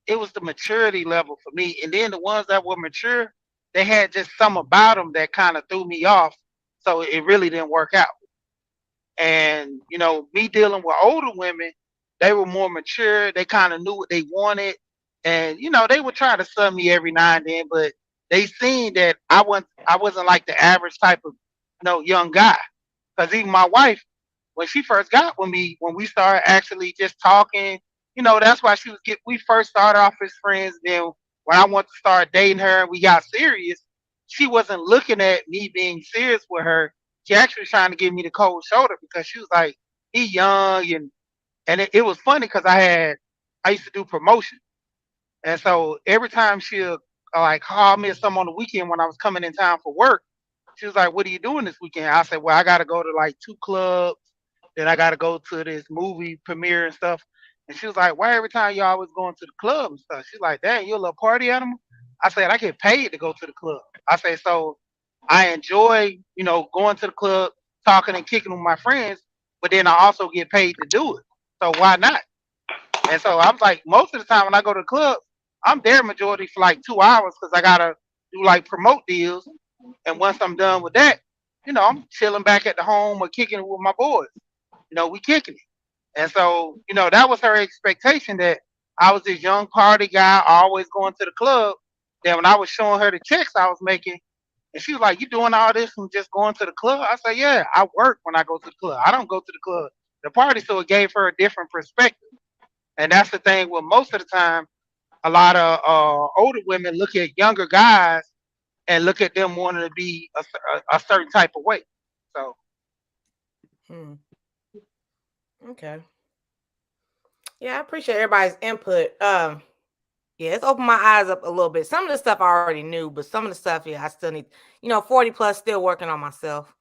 it was the maturity level for me. And then the ones that were mature, they had just some about them that kind of threw me off. So it really didn't work out. And me dealing with older women, they were more mature. They kind of knew what they wanted, and they would try to sub me every now and then, but they seen that I wasn't like the average type of young guy. Because even my wife, when she first got with me, when we started actually just talking, that's why we first started off as friends. Then when I wanted to start dating her and we got serious, she wasn't looking at me being serious with her. She actually was trying to give me the cold shoulder because she was like, he young, and it was funny because I used to do promotion. And so every time she'll like call me or something on the weekend when I was coming in town for work, she was like, "What are you doing this weekend?" I said, "Well, I got to go to like two clubs, then I got to go to this movie premiere and stuff." And she was like, "Why every time you always going to the club and stuff?" She's like, "Dang, you a little party animal." I said, "I get paid to go to the club." I say, "So I enjoy, going to the club, talking and kicking with my friends, but then I also get paid to do it. So why not?" And so I'm like, most of the time when I go to the club, I'm there majority for like 2 hours because I gotta do like promote deals. And once I'm done with that, I'm chilling back at the home or kicking it with my boys. We kicking it. And so, that was her expectation that I was this young party guy, always going to the club. Then when I was showing her the checks I was making, and she was like, "You doing all this and just going to the club?" I said, "Yeah, I work when I go to the club. I don't go to the club, the party." So it gave her a different perspective. And that's the thing. Well, most of the time, a lot of older women look at younger guys and look at them wanting to be a certain type of way. So Mm, okay. Yeah, I appreciate everybody's input. Yeah, it's opened my eyes up a little bit. Some of the stuff I already knew, but some of the stuff, yeah, I still need. 40 plus, still working on myself.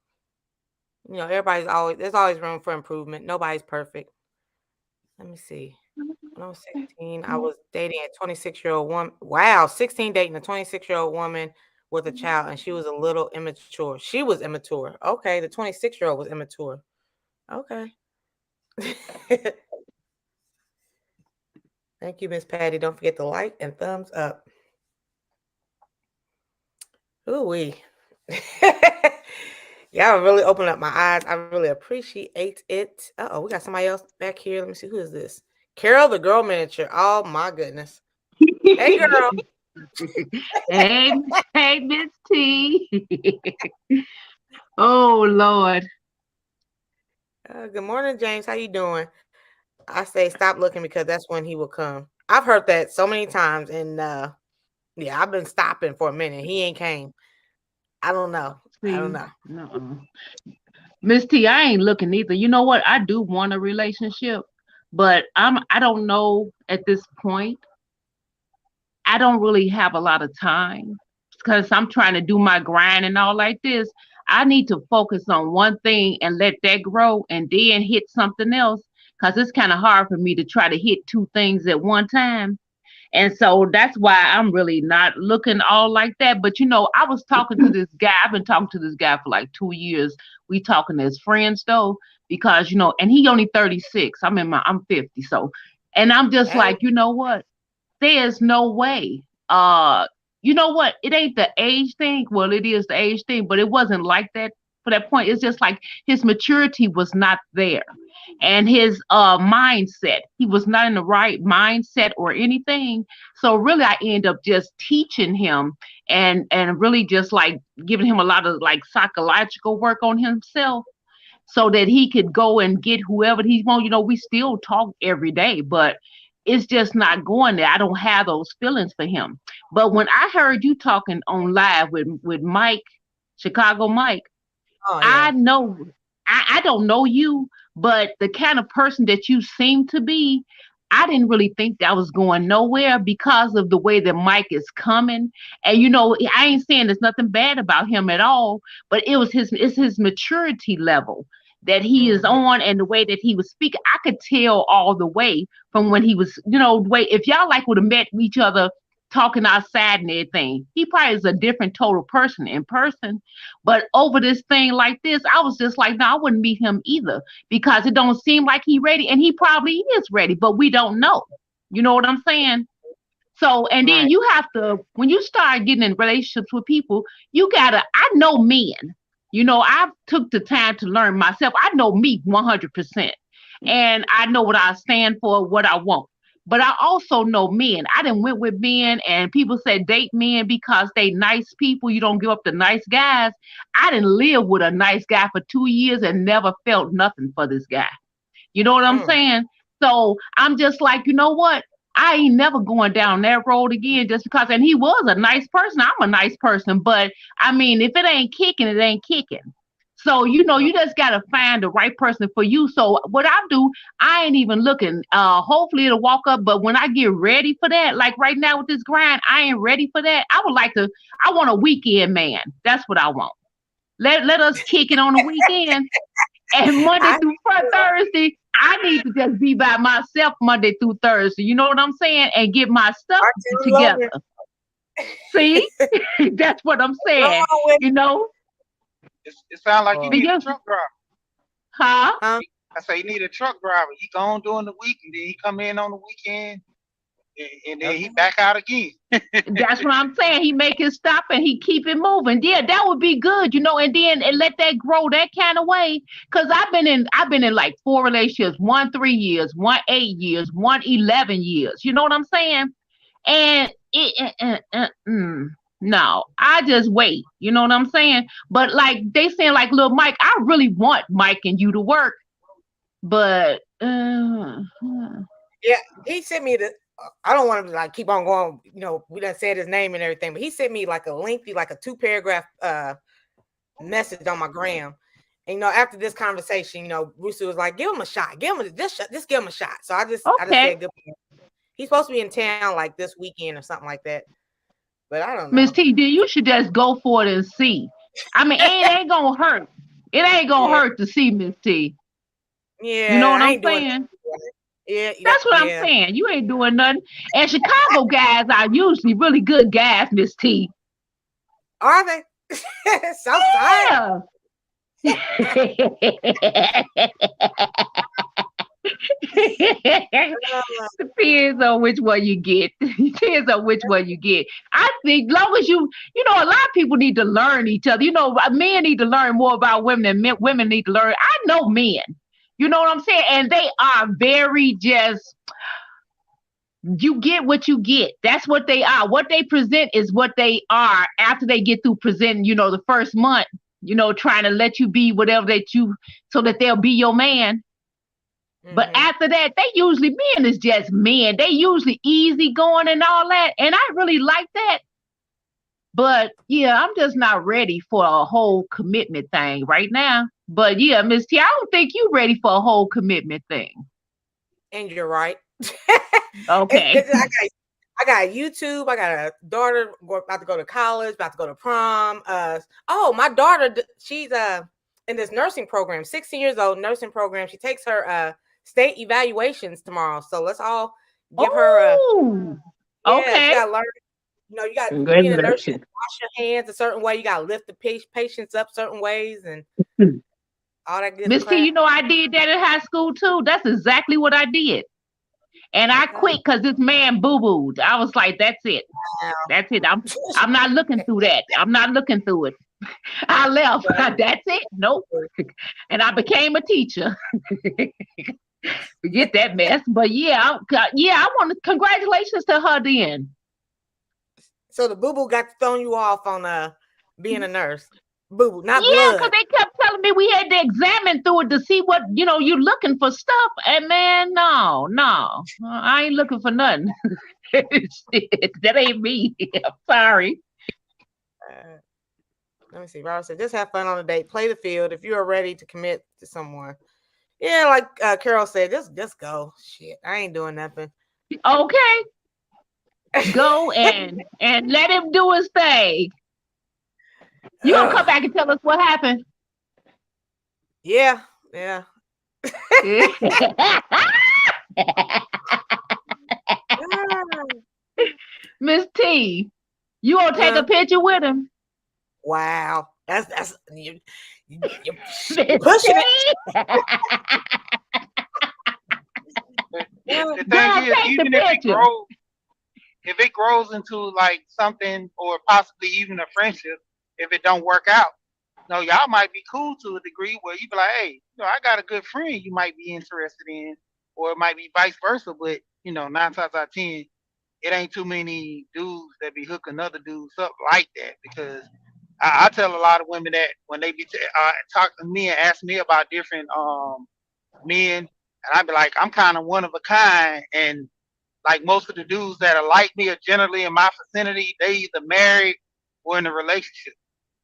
Everybody's always there's always room for improvement. Nobody's perfect. Let me see. When I was 16, I was dating a 26-year-old woman. Wow, 16 dating a 26-year-old woman with a child, and she was a little immature. She was immature. Okay, the 26-year-old was immature. Okay. Thank you, Miss Patty. Don't forget to like and thumbs up. Ooh wee. Y'all really opened up my eyes. I really appreciate it. Uh-oh, we got somebody else back here. Let me see. Who is this? Carol, the girl miniature. Oh my goodness. Hey girl. Hey, hey, Miss T. Oh Lord. Good morning, James. How you doing? I say stop looking because that's when he will come. I've heard that so many times, and yeah, I've been stopping for a minute. He ain't came. I don't know. I don't See, know. no, Miss T, I ain't looking either. You know what? I do want a relationship, but I don't know at this point. I don't really have a lot of time because I'm trying to do my grind and all like this. I need to focus on one thing and let that grow and then hit something else because it's kind of hard for me to try to hit two things at one time. And so that's why I'm really not looking all like that. But I was talking to this guy. I've been talking to this guy for like 2 years. We talking as friends though, because and he only 36. I'm 50. So, and I'm just Hey, like, you know what? There's no way. You know what? It ain't the age thing. Well, it is the age thing, but it wasn't like that for that point. It's just like his maturity was not there. And his mindset, he was not in the right mindset or anything. So really I end up just teaching him and really just like giving him a lot of like psychological work on himself so that he could go and get whoever he wants. We still talk every day, but it's just not going there. I don't have those feelings for him. But when I heard you talking on live with Mike, Chicago Mike, oh I yeah. know I don't know you, but the kind of person that you seem to be, I didn't really think that was going nowhere because of the way that Mike is coming. And I ain't saying there's nothing bad about him at all, but it's his maturity level that he is Mm-hmm. on and the way that he was speaking. I could tell all the way from when he was, the way if y'all like would have met each other talking outside and everything, he probably is a different total person in person. But over this thing like this, I was just like, no, I wouldn't meet him either because it don't seem like he ready, and he probably is ready, but we don't know. You know what I'm saying? So, and then Right. you have to, when you start getting in relationships with people, you gotta. I know men. I took the time to learn myself. I know me 100%, and I know what I stand for, what I want. But I also know men. I done went with men, and people say date men because they nice people. You don't give up the nice guys. I didn't live with a nice guy for 2 years and never felt nothing for this guy. You know what I'm Mm. saying? So I'm just like, you know what? I ain't never going down that road again just because. And he was a nice person. I'm a nice person. But I mean, if it ain't kicking, it ain't kicking. So, Mm. you just got to find the right person for you. So, what I do, I ain't even looking. Hopefully, it'll walk up. But when I get ready for that, like right now with this grind, I ain't ready for that. I want a weekend man. That's what I want. Let us kick it on the weekend and Monday I through Thursday, I need to just be by myself Monday through Thursday. You know what I'm saying? And get my stuff love together. it. See? That's what I'm Go saying. on with You know? It sounds like you it. need a Because, truck driver. huh? Huh? I say you need a truck driver. He gone during the week and then he come in on the weekend and then he Okay. back out again. That's what I'm saying. He make it stop and he keep it moving. Yeah, that would be good, and then and let that grow that kind of way. Cause I've been in like 4 relationships, one 3 years, one 8 years, one 11 years. You know what I'm saying? And no, I just wait. You know what I'm saying? But like they saying, like little Mike, I really want Mike and you to work, but Yeah, he sent me the. I don't want to like keep on going. We done said his name and everything, but he sent me like a lengthy, like a 2 paragraph message on my gram, And, after this conversation, Brucey was like, "Give him a shot. Give him just give him a shot." So I just Okay. said good. He's supposed to be in town like this weekend or something like that, but I don't Miss know. T, then you should just go for it and see. I mean, it ain't gonna hurt. It ain't gonna Yeah, hurt to see, Miss T. You know yeah, what I I'm ain't doing saying? that. Yeah, yeah, That's what I'm yeah. saying. You ain't doing nothing. And Chicago guys are usually really good guys, Miss T. Are they? Southside? Yeah. Uh, Depends on which one you get. Depends on which one you get. I think long as a lot of people need to learn each other. Men need to learn more about women than women need to learn. I know men. You know what I'm saying? And they are very just, you get what you get. That's what they are. What they present is what they are after they get through presenting, the first month, trying to let you be whatever so that they'll be your man. But mm-hmm. after that, they usually, men is just men. They usually easy going and all that. And I really like that. But yeah, I'm just not ready for a whole commitment thing right now. But yeah, Miss T, I don't think you ready for a whole commitment thing. And you're right. Okay. I got YouTube. I got a daughter about to go to college, about to go to prom. My daughter, she's in this nursing program, 16 years old nursing program. She takes her state evaluations tomorrow. So let's all give her Oh, she okay. got to learn. You got to be in a nurse. You got Congratulations. to wash your hands a certain way. You got to lift the patients up certain ways and all that good Miss T, crap. I did that in high school too. That's exactly what I did. And I Okay. quit because this man boo-booed. I was like, that's it. That's it. I'm not looking through that. I'm not looking through it. I left. That's it. Nope. And I became a teacher. Forget that mess. But yeah, I want to congratulations to her then. So the boo boo got thrown you off on being a nurse. Boo boo, not Yeah, because blood. they kept telling me we had to examine through it to see what, you're looking for stuff. And man, no, I ain't looking for nothing. Shit, that ain't me. I'm sorry. Let me see. Robert said, just have fun on the date. Play the field if you are ready to commit to someone. Yeah, like Carol said, just go. Shit, I ain't doing nothing. Okay, go and let him do his thing. You gonna come back and tell us what happened? Yeah. Miss T, you gonna take a picture with him? Wow, that's you Miss pushing it. T? The thing Girl, is, take the even picture. if it grows into like something or possibly even a friendship, if it don't work out, y'all might be cool to a degree where you be like, hey, I got a good friend you might be interested in, or it might be vice versa. But 9 times out of 10, it ain't too many dudes that be hooking other dudes up like that because I tell a lot of women that when they be talking to me and ask me about different men, and I be like, I'm kind of one of a kind, and like most of the dudes that are like me are generally in my vicinity. They either married or in a relationship.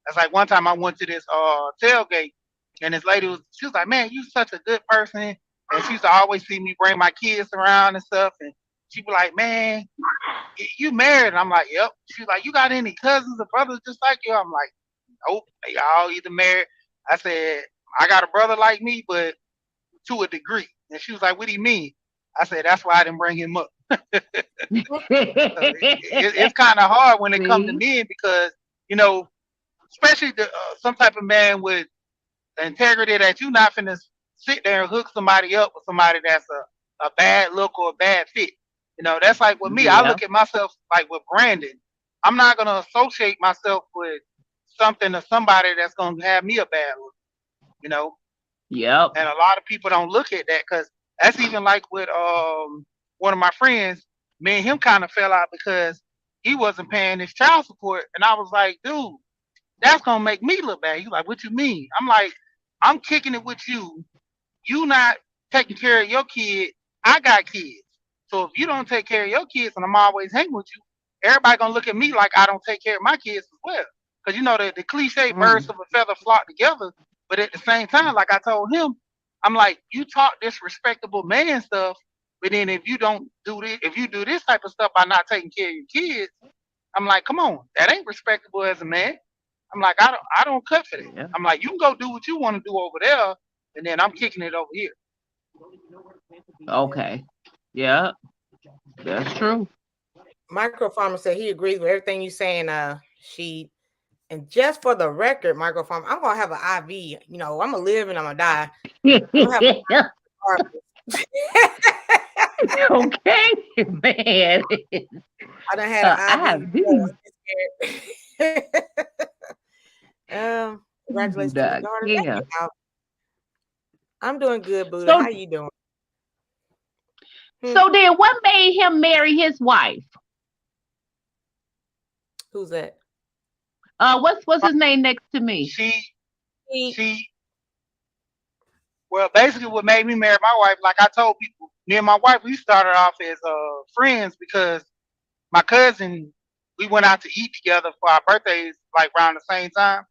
That's like one time I went to this tailgate, and this lady she was like, "Man, you such a good person," and she used to always see me bring my kids around and stuff, and she be like, "Man, you married?" And I'm like, "Yep." She's like, "You got any cousins or brothers just like you?" I'm like, "Nope, they all either married." I said, "I got a brother like me, but to a degree." And she was like, "What do you mean?" I said, "That's why I didn't bring him up." It's kind of hard when it comes to See? men because especially some type of man with the integrity that you're not finna sit there and hook somebody up with somebody that's a bad look or a bad fit. That's like with me. I Yeah. look at myself like with Brandon. I'm not gonna associate myself with something or somebody that's gonna have me a bad look. You know, Yep. and a lot of people don't look at that because that's even like with one of my friends. Me and him kind of fell out because he wasn't paying his child support, and I was like, dude, that's gonna make me look bad. He's like, what you mean? I'm like, I'm kicking it with you. You not taking care of your kid. I got kids. So if you don't take care of your kids and I'm always hanging with you, everybody gonna look at me like I don't take care of my kids as well. Because the cliche birds Mm. of a feather flock together. But at the same time, like I told him, I'm like, you talk this respectable man stuff, but then if you don't do this, if you do this type of stuff by not taking care of your kids, I'm like, come on, that ain't respectable as a man. I'm like, I don't cut for that. Yeah. I'm like, you can go do what you want to do over there, and then I'm kicking it over here. Yeah. Okay. Yeah, that's true. Microfarmer said he agrees with everything you saying. She and just for the record, Microfarmer, I'm gonna have an IV. You know, I'm gonna live and I'm gonna die. I'm gonna have a Okay, man. I done had an IV before. IV. I'm scared. Congratulations to your daughter. Thank Yeah. you. I'm doing good, Buddha. So How you doing? so then what made him marry his wife? Who's that? What's his name next to me? She He, she well, basically what made me marry my wife, like I told people, me and my wife, we started off as friends because my cousin, we went out to eat together for our birthdays, like around the same time.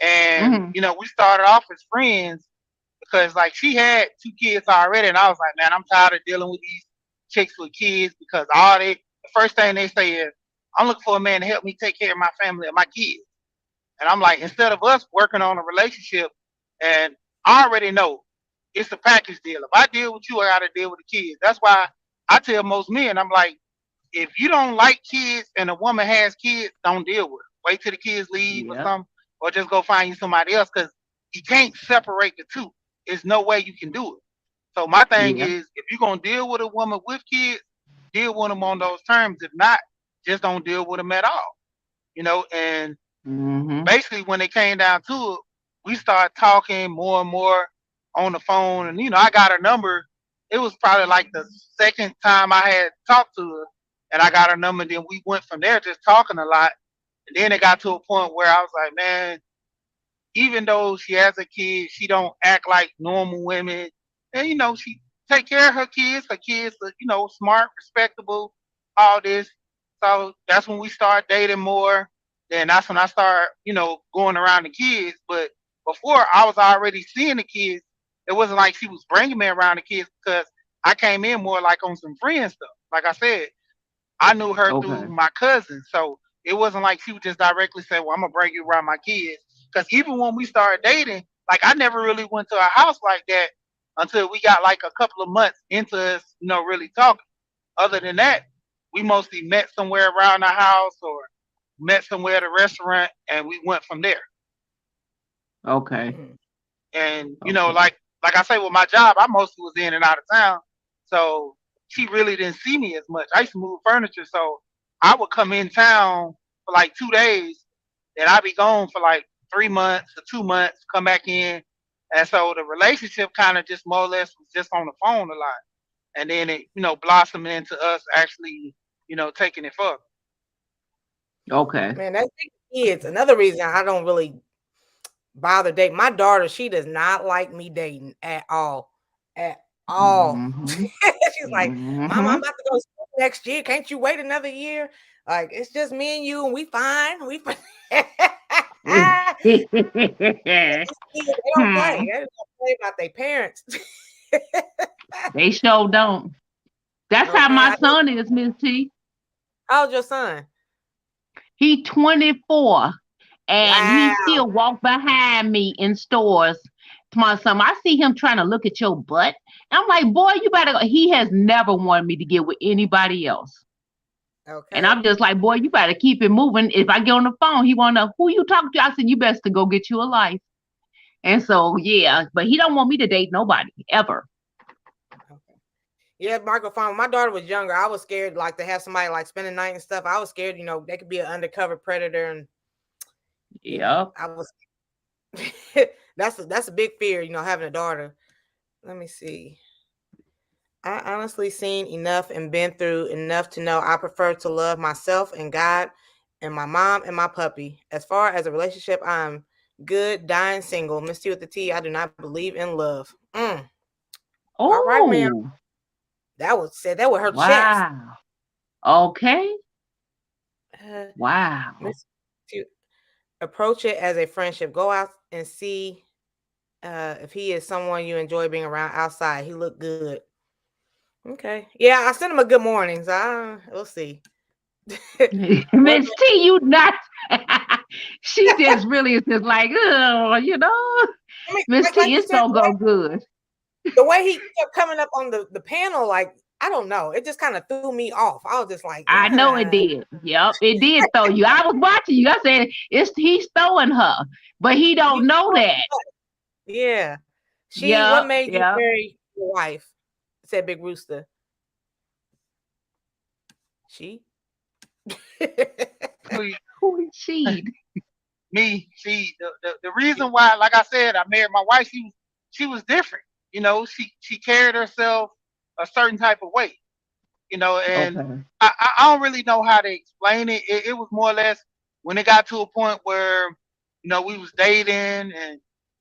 And, Hmm. we started off as friends because like she had 2 kids already, and I was like, man, I'm tired of dealing with these chicks with kids because the first thing they say is, I'm looking for a man to help me take care of my family and my kids. And I'm like, instead of us working on a relationship, and I already know it's a package deal. If I deal with you, I gotta deal with the kids. That's why I tell most men, I'm like, if you don't like kids and a woman has kids, don't deal with her. Wait till the kids leave or Yeah. something, or just go find you somebody else because you can't separate the two. There's no way you can do it. So my thing Yeah. is, if you're gonna deal with a woman with kids, deal with them on those terms. If not, just don't deal with them at all. And Hmm. basically when it came down to it, we started talking more and more on the phone. And I got her number. It was probably like the second time I had talked to her, and I got her number. Then we went from there, just talking a lot. And then it got to a point where I was like, man, even though she has a kid, she don't act like normal women. And she take care of her kids. Her kids are, smart, respectable, all this. So that's when we start dating more. Then that's when I start, going around the kids. But before I was already seeing the kids, it wasn't like she was bringing me around the kids because I came in more like on some friend stuff. Like I said, I knew her through Okay. my cousin, so it wasn't like she would just directly say, "Well, I'm gonna bring you around my kids." Because even when we started dating, like I never really went to a house like that until we got like a couple of months into us, really talking. Other than that, we mostly met somewhere around the house or met somewhere at a restaurant, and we went from there. Okay. Mhm. And Okay. like I say, with my job, I mostly was in and out of town, so she really didn't see me as much. I used to move furniture, so I would come in town for like 2 days, then I'd be gone for like 3 months or 2 months, come back in, and so the relationship kind of just more or less was just on the phone a lot, and then it blossomed into us actually taking it further. Okay. Man, that's kids. Another reason I don't really bother dating my daughter. She does not like me dating at all. At all. Hmm. She's like, Mom, I'm Hmm. about to go to school next year. Can't you wait another year? Like, it's just me and you, and we fine. We fine. These kids, they don't play. Hmm. They don't play about their parents. They sure don't. That's how Okay. my son is, Miss T. How's your son? He 24 and he Wow. still walk behind me in stores. To my son, I see him trying to look at your butt. I'm like, boy, you better go. He has never wanted me to get with anybody else. And Okay. I'm just like, boy, you better keep it moving. If I get on the phone, he wanna know who you talking to. I said, you best to go get you a life. And so yeah, but he don't want me to date nobody ever. Okay. Yeah, microphone. My daughter was younger. I was scared, like to have somebody like spend the night and stuff. I was scared, they could be an undercover predator, and Yep. I was. That's a big fear, having a daughter. Let me see. I honestly seen enough and been through enough to know I prefer to love myself and God and my mom and my puppy. As far as a relationship, I'm good, dying single. Miss T with the T. I do not believe in love. All right, ma'am. Oh, That would hurt chest. wow. Okay. Uh, Wow. Miss T, approach it as a friendship. Go out and see. If he is someone you enjoy being around outside, he looked good. Okay. Yeah, I sent him a good morning. So we'll see. One Miss T, you not. She just really is just like, oh, I mean, Miss like T, you it's said, gonna go good. the way he kept coming up on the panel, like I don't know, it just kind of threw me off. I was just like, I know it did. Yep, it did throw you. I was watching you. I said, he's throwing her, but he don't he, know that. yeah. She, what Yep, made you yep. marry your wife? Said Big Rooster. She. We, Who is she? me, see, the reason why, like I said, I married my wife. She was different. She carried herself a certain type of way. And Okay. I don't really know how to explain it. It was more or less when it got to a point where we was dating, and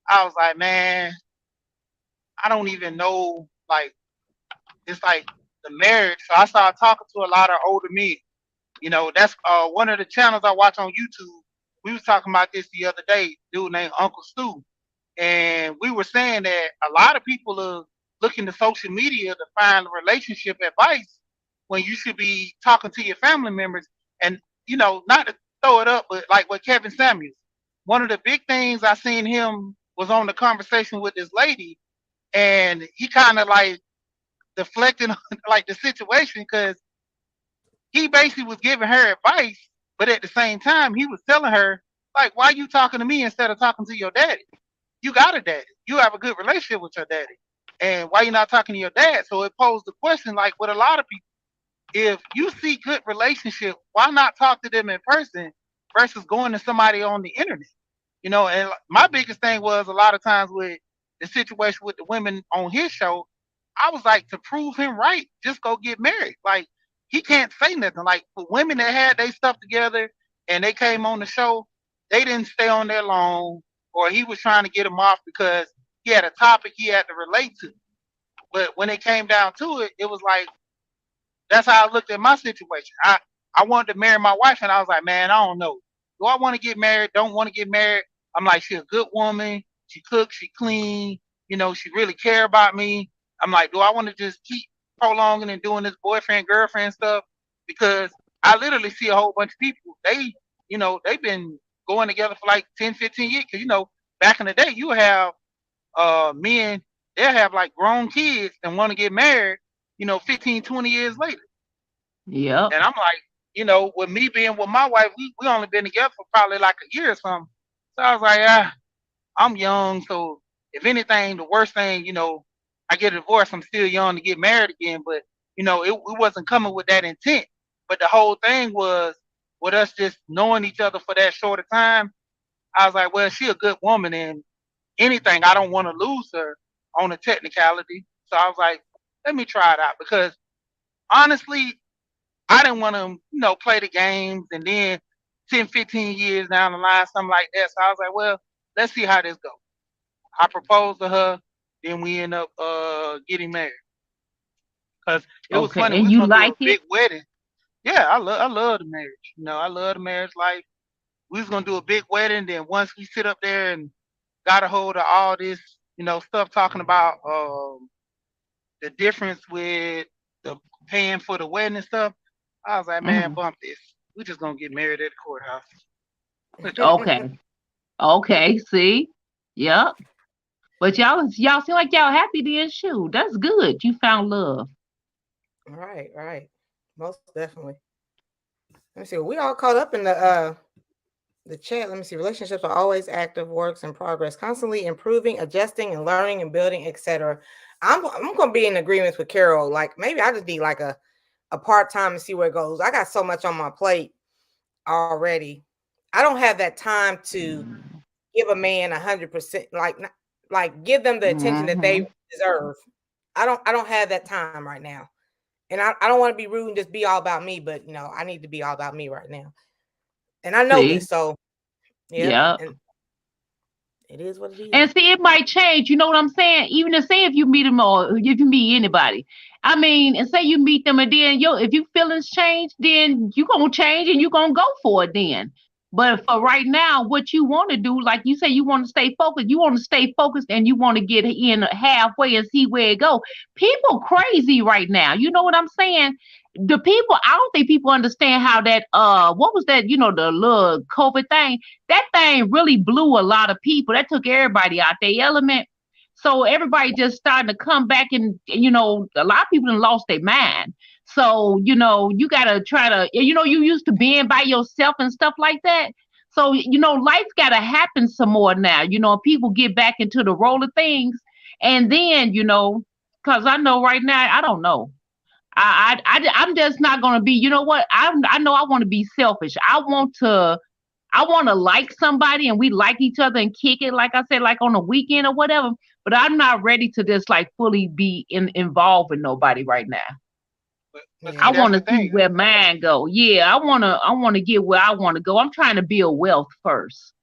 I was like, man, I don't even know, like, it's like the marriage. So I started talking to a lot of older men. That's one of the channels I watch on YouTube. We was talking about this the other day. Dude named Uncle Stu, and we were saying that a lot of people are looking to social media to find relationship advice when you should be talking to your family members. And not to throw it up, but like with Kevin Samuels, one of the big things I seen him was on the conversation with this lady, and he kind of like deflecting like the situation because he basically was giving her advice, but at the same time he was telling her like, why you talking to me instead of talking to your daddy? You got a daddy. You have a good relationship with your daddy. And why you not talking to your dad? So it posed the question, like with a lot of people, if you see good relationship, why not talk to them in person versus going to somebody on the internet? And my biggest thing was a lot of times with the situation with the women on his show, I was like, to prove him right, just go get married. Like, he can't say nothing. Like, for women that had their stuff together and they came on the show, they didn't stay on there long, or he was trying to get them off because he had a topic he had to relate to. But when it came down to it, it was like, that's how I looked at my situation. I wanted to marry my wife, and I was like, man, I don't know. Do I want to get married? Don't want to get married. I'm like, she's a good woman. She cooks. She clean. She really care about me. I'm like, do I want to just keep prolonging and doing this boyfriend girlfriend stuff? Because I literally see a whole bunch of people. They've been going together for like 10, 15 years. Because back in the day, you have men, they'll have like grown kids and want to get married. 15, 20 years later. Yep. And I'm like, with me being with my wife, we only been together for probably like a year or something. So I was like, I'm young. So if anything, the worst thing, I get a divorce, I'm still young to get married again. But, it wasn't coming with that intent. But the whole thing was with us just knowing each other for that short of time. I was like, well, she a good woman, and anything, I don't want to lose her on a technicality. So I was like, let me try it out because honestly, I didn't want to, play the games and then 10, 15 years down the line, something like that. So I was like, well, let's see how this goes. I proposed to her, then we end up getting married. Because it was Okay. funny, we And was you gonna do like a it? big wedding. Yeah, I love the marriage. I love the marriage life. We was gonna do a big wedding, then once we sit up there and got a hold of all this, stuff talking about the difference with the paying for the wedding and stuff, I was like, man, Mhm. bump this. We just gonna get married at the courthouse. Okay. Okay. See? Yep. But y'all seem like y'all happy then. Shoot, that's good. You found love. Right, right. Most definitely. Let me see. We all caught up in the chat. Let me see. Relationships are always active, works in progress, constantly improving, adjusting, and learning and building, etc. I'm gonna be in agreement with Carol. Like maybe I just need like a part time and see where it goes. I got so much on my plate already. I don't have that time to give a man 100%. Like give them the attention that they Mm-hmm. deserve. I don't have that time right now. And I don't want to be rude and just be all about me, but I need to be all about me right now. And I know See? this, so yep. Yep. And it is what it is. And see, it might change. You know what I'm saying? Even to say if you meet them or if you meet anybody. I mean, and say you meet them and then if you feelings change, then you gonna change and you gonna go for it then. But for right now, what you want to do, like you say, you want to stay focused. You want to stay focused, and you want to get in halfway and see where it go. People crazy right now. You know what I'm saying? The people, I don't think people understand how that what was that? The little COVID thing. That thing really blew a lot of people. That took everybody out their element. So everybody just starting to come back, and a lot of people done lost their mind. So, you gotta try to, you used to being by yourself and stuff like that. So, life's gotta happen some more now. People get back into the roll of things. And then, cause I know right now, I don't know. I'm just not gonna be, you know what? I know I want to be selfish. I want to like somebody and we like each other and kick it, like I said, like on a weekend or whatever. But I'm not ready to just like fully be involved with nobody right now. But I see, Yeah. that's want the to see thing. where mine go. Yeah, I wanna get where I want to go. I'm trying to build wealth first.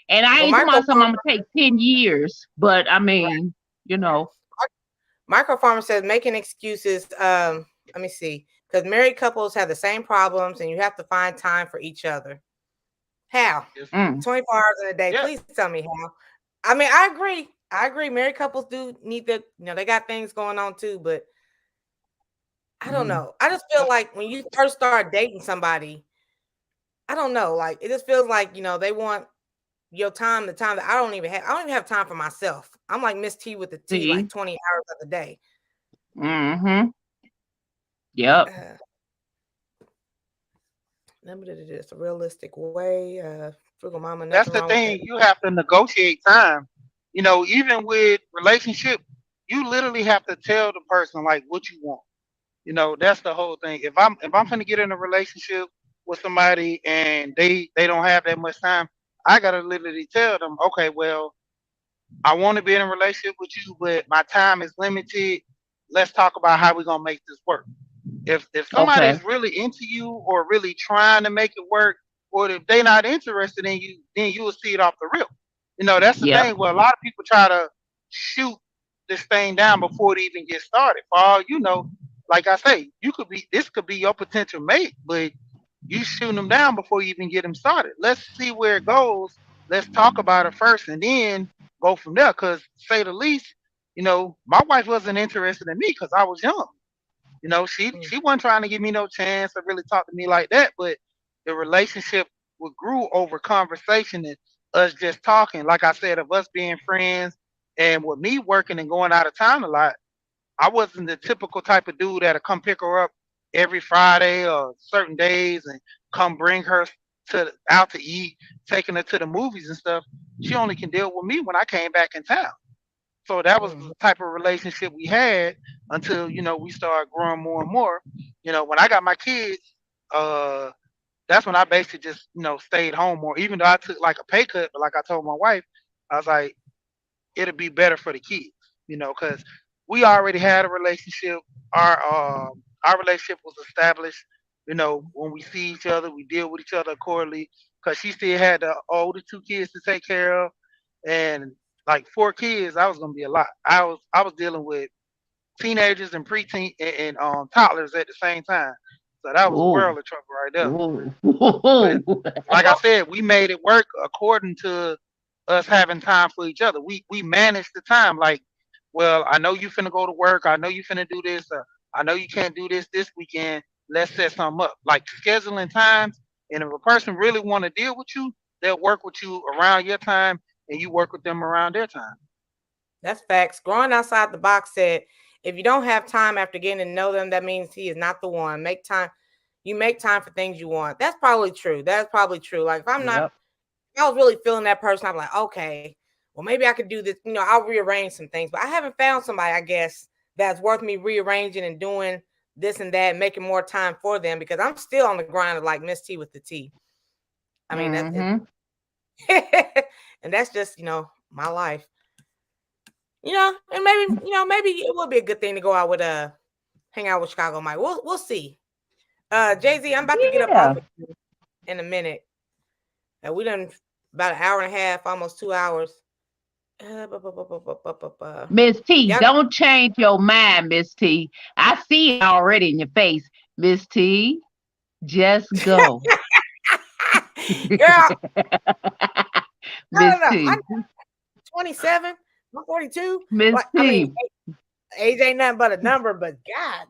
And I Well, ain't to Michael myself I'm gonna take 10 years, but I Farmer, mean, you know, Michael Farmer says making excuses. Let me see, because married couples have the same problems, and you have to find time for each other. How? It's, mm, 24 hours in a day. yeah, Please tell me how. I mean, I agree. I agree. Married couples do need to, they got things going on too, but I don't mm, know. I just feel but like when you first start dating somebody, I don't know. Like it just feels like, they want your time, the time that I don't even have. I don't even have time for myself. I'm like Miss T with the T, like see, 20 hours of the day. mm-hmm, yep, Uh, limited it is a realistic way. Frugal mama, that's nothing the wrong with thing. that. You have to negotiate time. Even with relationship, you literally have to tell the person like what you want. That's the whole thing. If I'm gonna get in a relationship with somebody and they don't have that much time, I gotta literally tell them, okay, well, I want to be in a relationship with you, but my time is limited. Let's talk about how we're gonna make this work. If okay, somebody's really into you or really trying to make it work, or if they're not interested in you, then you will see it off the rip. That's the yep, thing. Where a lot of people try to shoot this thing down before it even gets started. For all you know, like I say, this could be your potential mate, but you shooting them down before you even get them started. Let's see where it goes. Let's talk about it first, and then go from there. Cause say the least, my wife wasn't interested in me because I was young. Mm, She wasn't trying to give me no chance to really talk to me like that. But the relationship would grew over conversation and us just talking. Like I said, of us being friends, and with me working and going out of town a lot, I wasn't the typical type of dude that'll come pick her up every Friday or certain days and come bring her to out to eat, taking her to the movies and stuff. She only can deal with me when I came back in town. So that was mm, the type of relationship we had until we started growing more and more. When I got my kids, uh, that's when I basically just stayed home more. Even though I took like a pay cut, but like I told my wife, I was like, it'll be better for the kids, because we already had a relationship. Our relationship was established. When we see each other, we deal with each other accordingly. Because she still had the older two kids to take care of, and like four kids, I was gonna be a lot. I was dealing with teenagers and preteen and toddlers at the same time. So that was a oh, world of trouble right there. oh, But oh, like I said, we made it work according to us having time for each other. We managed the time. Like, well, I know you finna go to work. I know you finna do this. I know you can't do this weekend. Let's set something up. Like scheduling times. And if a person really want to deal with you, they'll work with you around your time, and you work with them around their time. that's facts. Growing outside the box said, if you don't have time after getting to know them, that means he is not the one. Make time. You make time for things you want. That's probably true. That's probably true. Like if I'm not, yep, if I was really feeling that person, I'm like, okay, well maybe I could do this. I'll rearrange some things, but I haven't found somebody, I guess, that's worth me rearranging and doing this and that, making more time for them because I'm still on the grind of like Miss T with the T. I mean that's mm-hmm, it, and that's just my life. And maybe it would be a good thing to go out with hang out with Chicago Mike. We'll see. Jay-Z, I'm about to get up off yeah. of you in a minute. We done about an hour and a half, almost 2 hours. Miss T, Y'all, don't change your mind, Miss T. I see it already in your face. Miss T, just go. Girl, Miss no. I'm T. 27. I'm 42. Miss Like, I mean, T. age ain't nothing but a number, but God.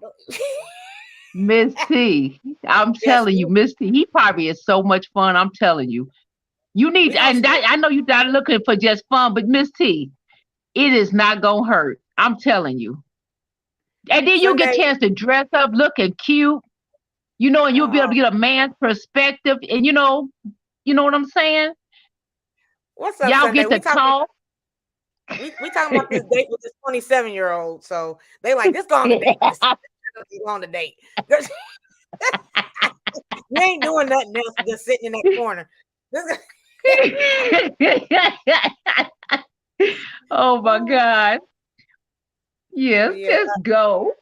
Miss T. I'm Yes, telling you, Miss T. He probably is so much fun. I'm telling you. You we need, gonna and see. I know you're not looking for just fun, but Miss T, it is not gonna hurt. I'm telling you. And then you get a Sunday. chance to dress up looking cute, and you'll be able Oh, to get a man's perspective, and you know what I'm saying? what's up, Y'all Sunday? get to talk. We talking about this date with this 27-year-old. So they like, this go on the date. This go on the date. You ain't doing nothing else, just sitting in that corner. Oh my God. Yes, Yeah. just go.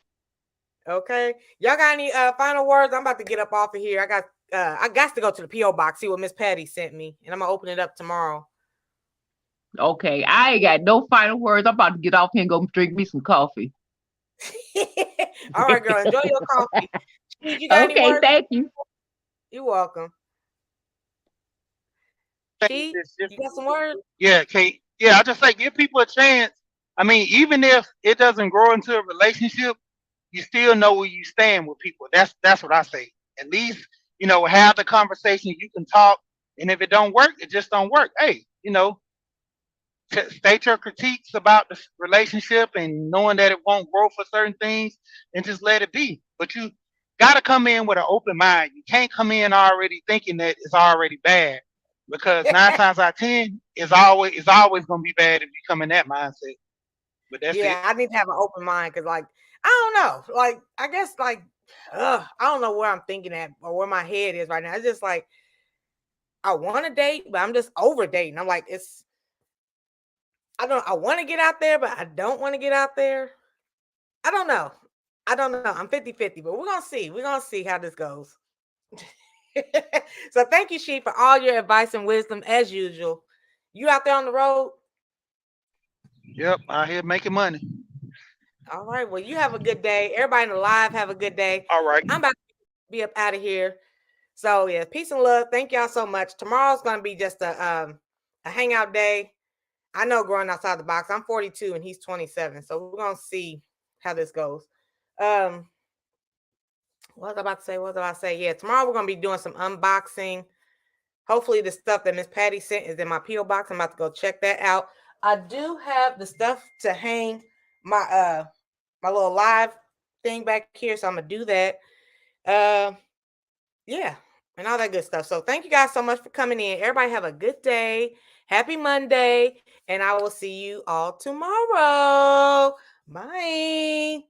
Okay. Y'all got any final words? I'm about to get up off of here. I got to go to the P.O. box, see what Miss Patty sent me, and I'm gonna open it up tomorrow. Okay, I ain't got no final words. I'm about to get off here and go drink me some coffee. All right, girl. Enjoy your coffee. You got any Okay, words? thank you. You're welcome. She, you got some words? Yeah, Kate. Yeah, I just say give people a chance. I mean, even if it doesn't grow into a relationship, you still know where you stand with people. That's what I say. At least have the conversation. You can talk, and if it don't work, it just don't work. Hey, state your critiques about the relationship and knowing that it won't grow for certain things, and just let it be. But you got to come in with an open mind. You can't come in already thinking that it's already bad, because 9 times out of 10, it's always going to be bad if you come in that mindset. But that's it. Yeah, I need to have an open mind because, like, I don't know. Like, I guess, like, I don't know where I'm thinking at or where my head is right now. It's just like I want to date, but I'm just over dating. I'm like, I want to get out there, but I don't want to get out there. I don't know. I'm 50-50, but we're going to see. We're going to see how this goes. So thank you, She, for all your advice and wisdom as usual. You out there on the road? Yep, out here making money. All right. Well, you have a good day. Everybody in the live, have a good day. All right. I'm about to be up out of here. So yeah, peace and love. Thank y'all so much. Tomorrow's gonna be just a hangout day. I know growing outside the box. I'm 42 and he's 27. So we're gonna see how this goes. What was I about to say? Yeah, tomorrow we're gonna be doing some unboxing. Hopefully the stuff that Miss Patty sent is in my P.O. box. I'm about to go check that out. I do have the stuff to hang my my little live thing back here, so I'm gonna do that. Yeah, and all that good stuff. So thank you guys so much for coming in. Everybody have a good day. Happy Monday, and I will see you all tomorrow. Bye.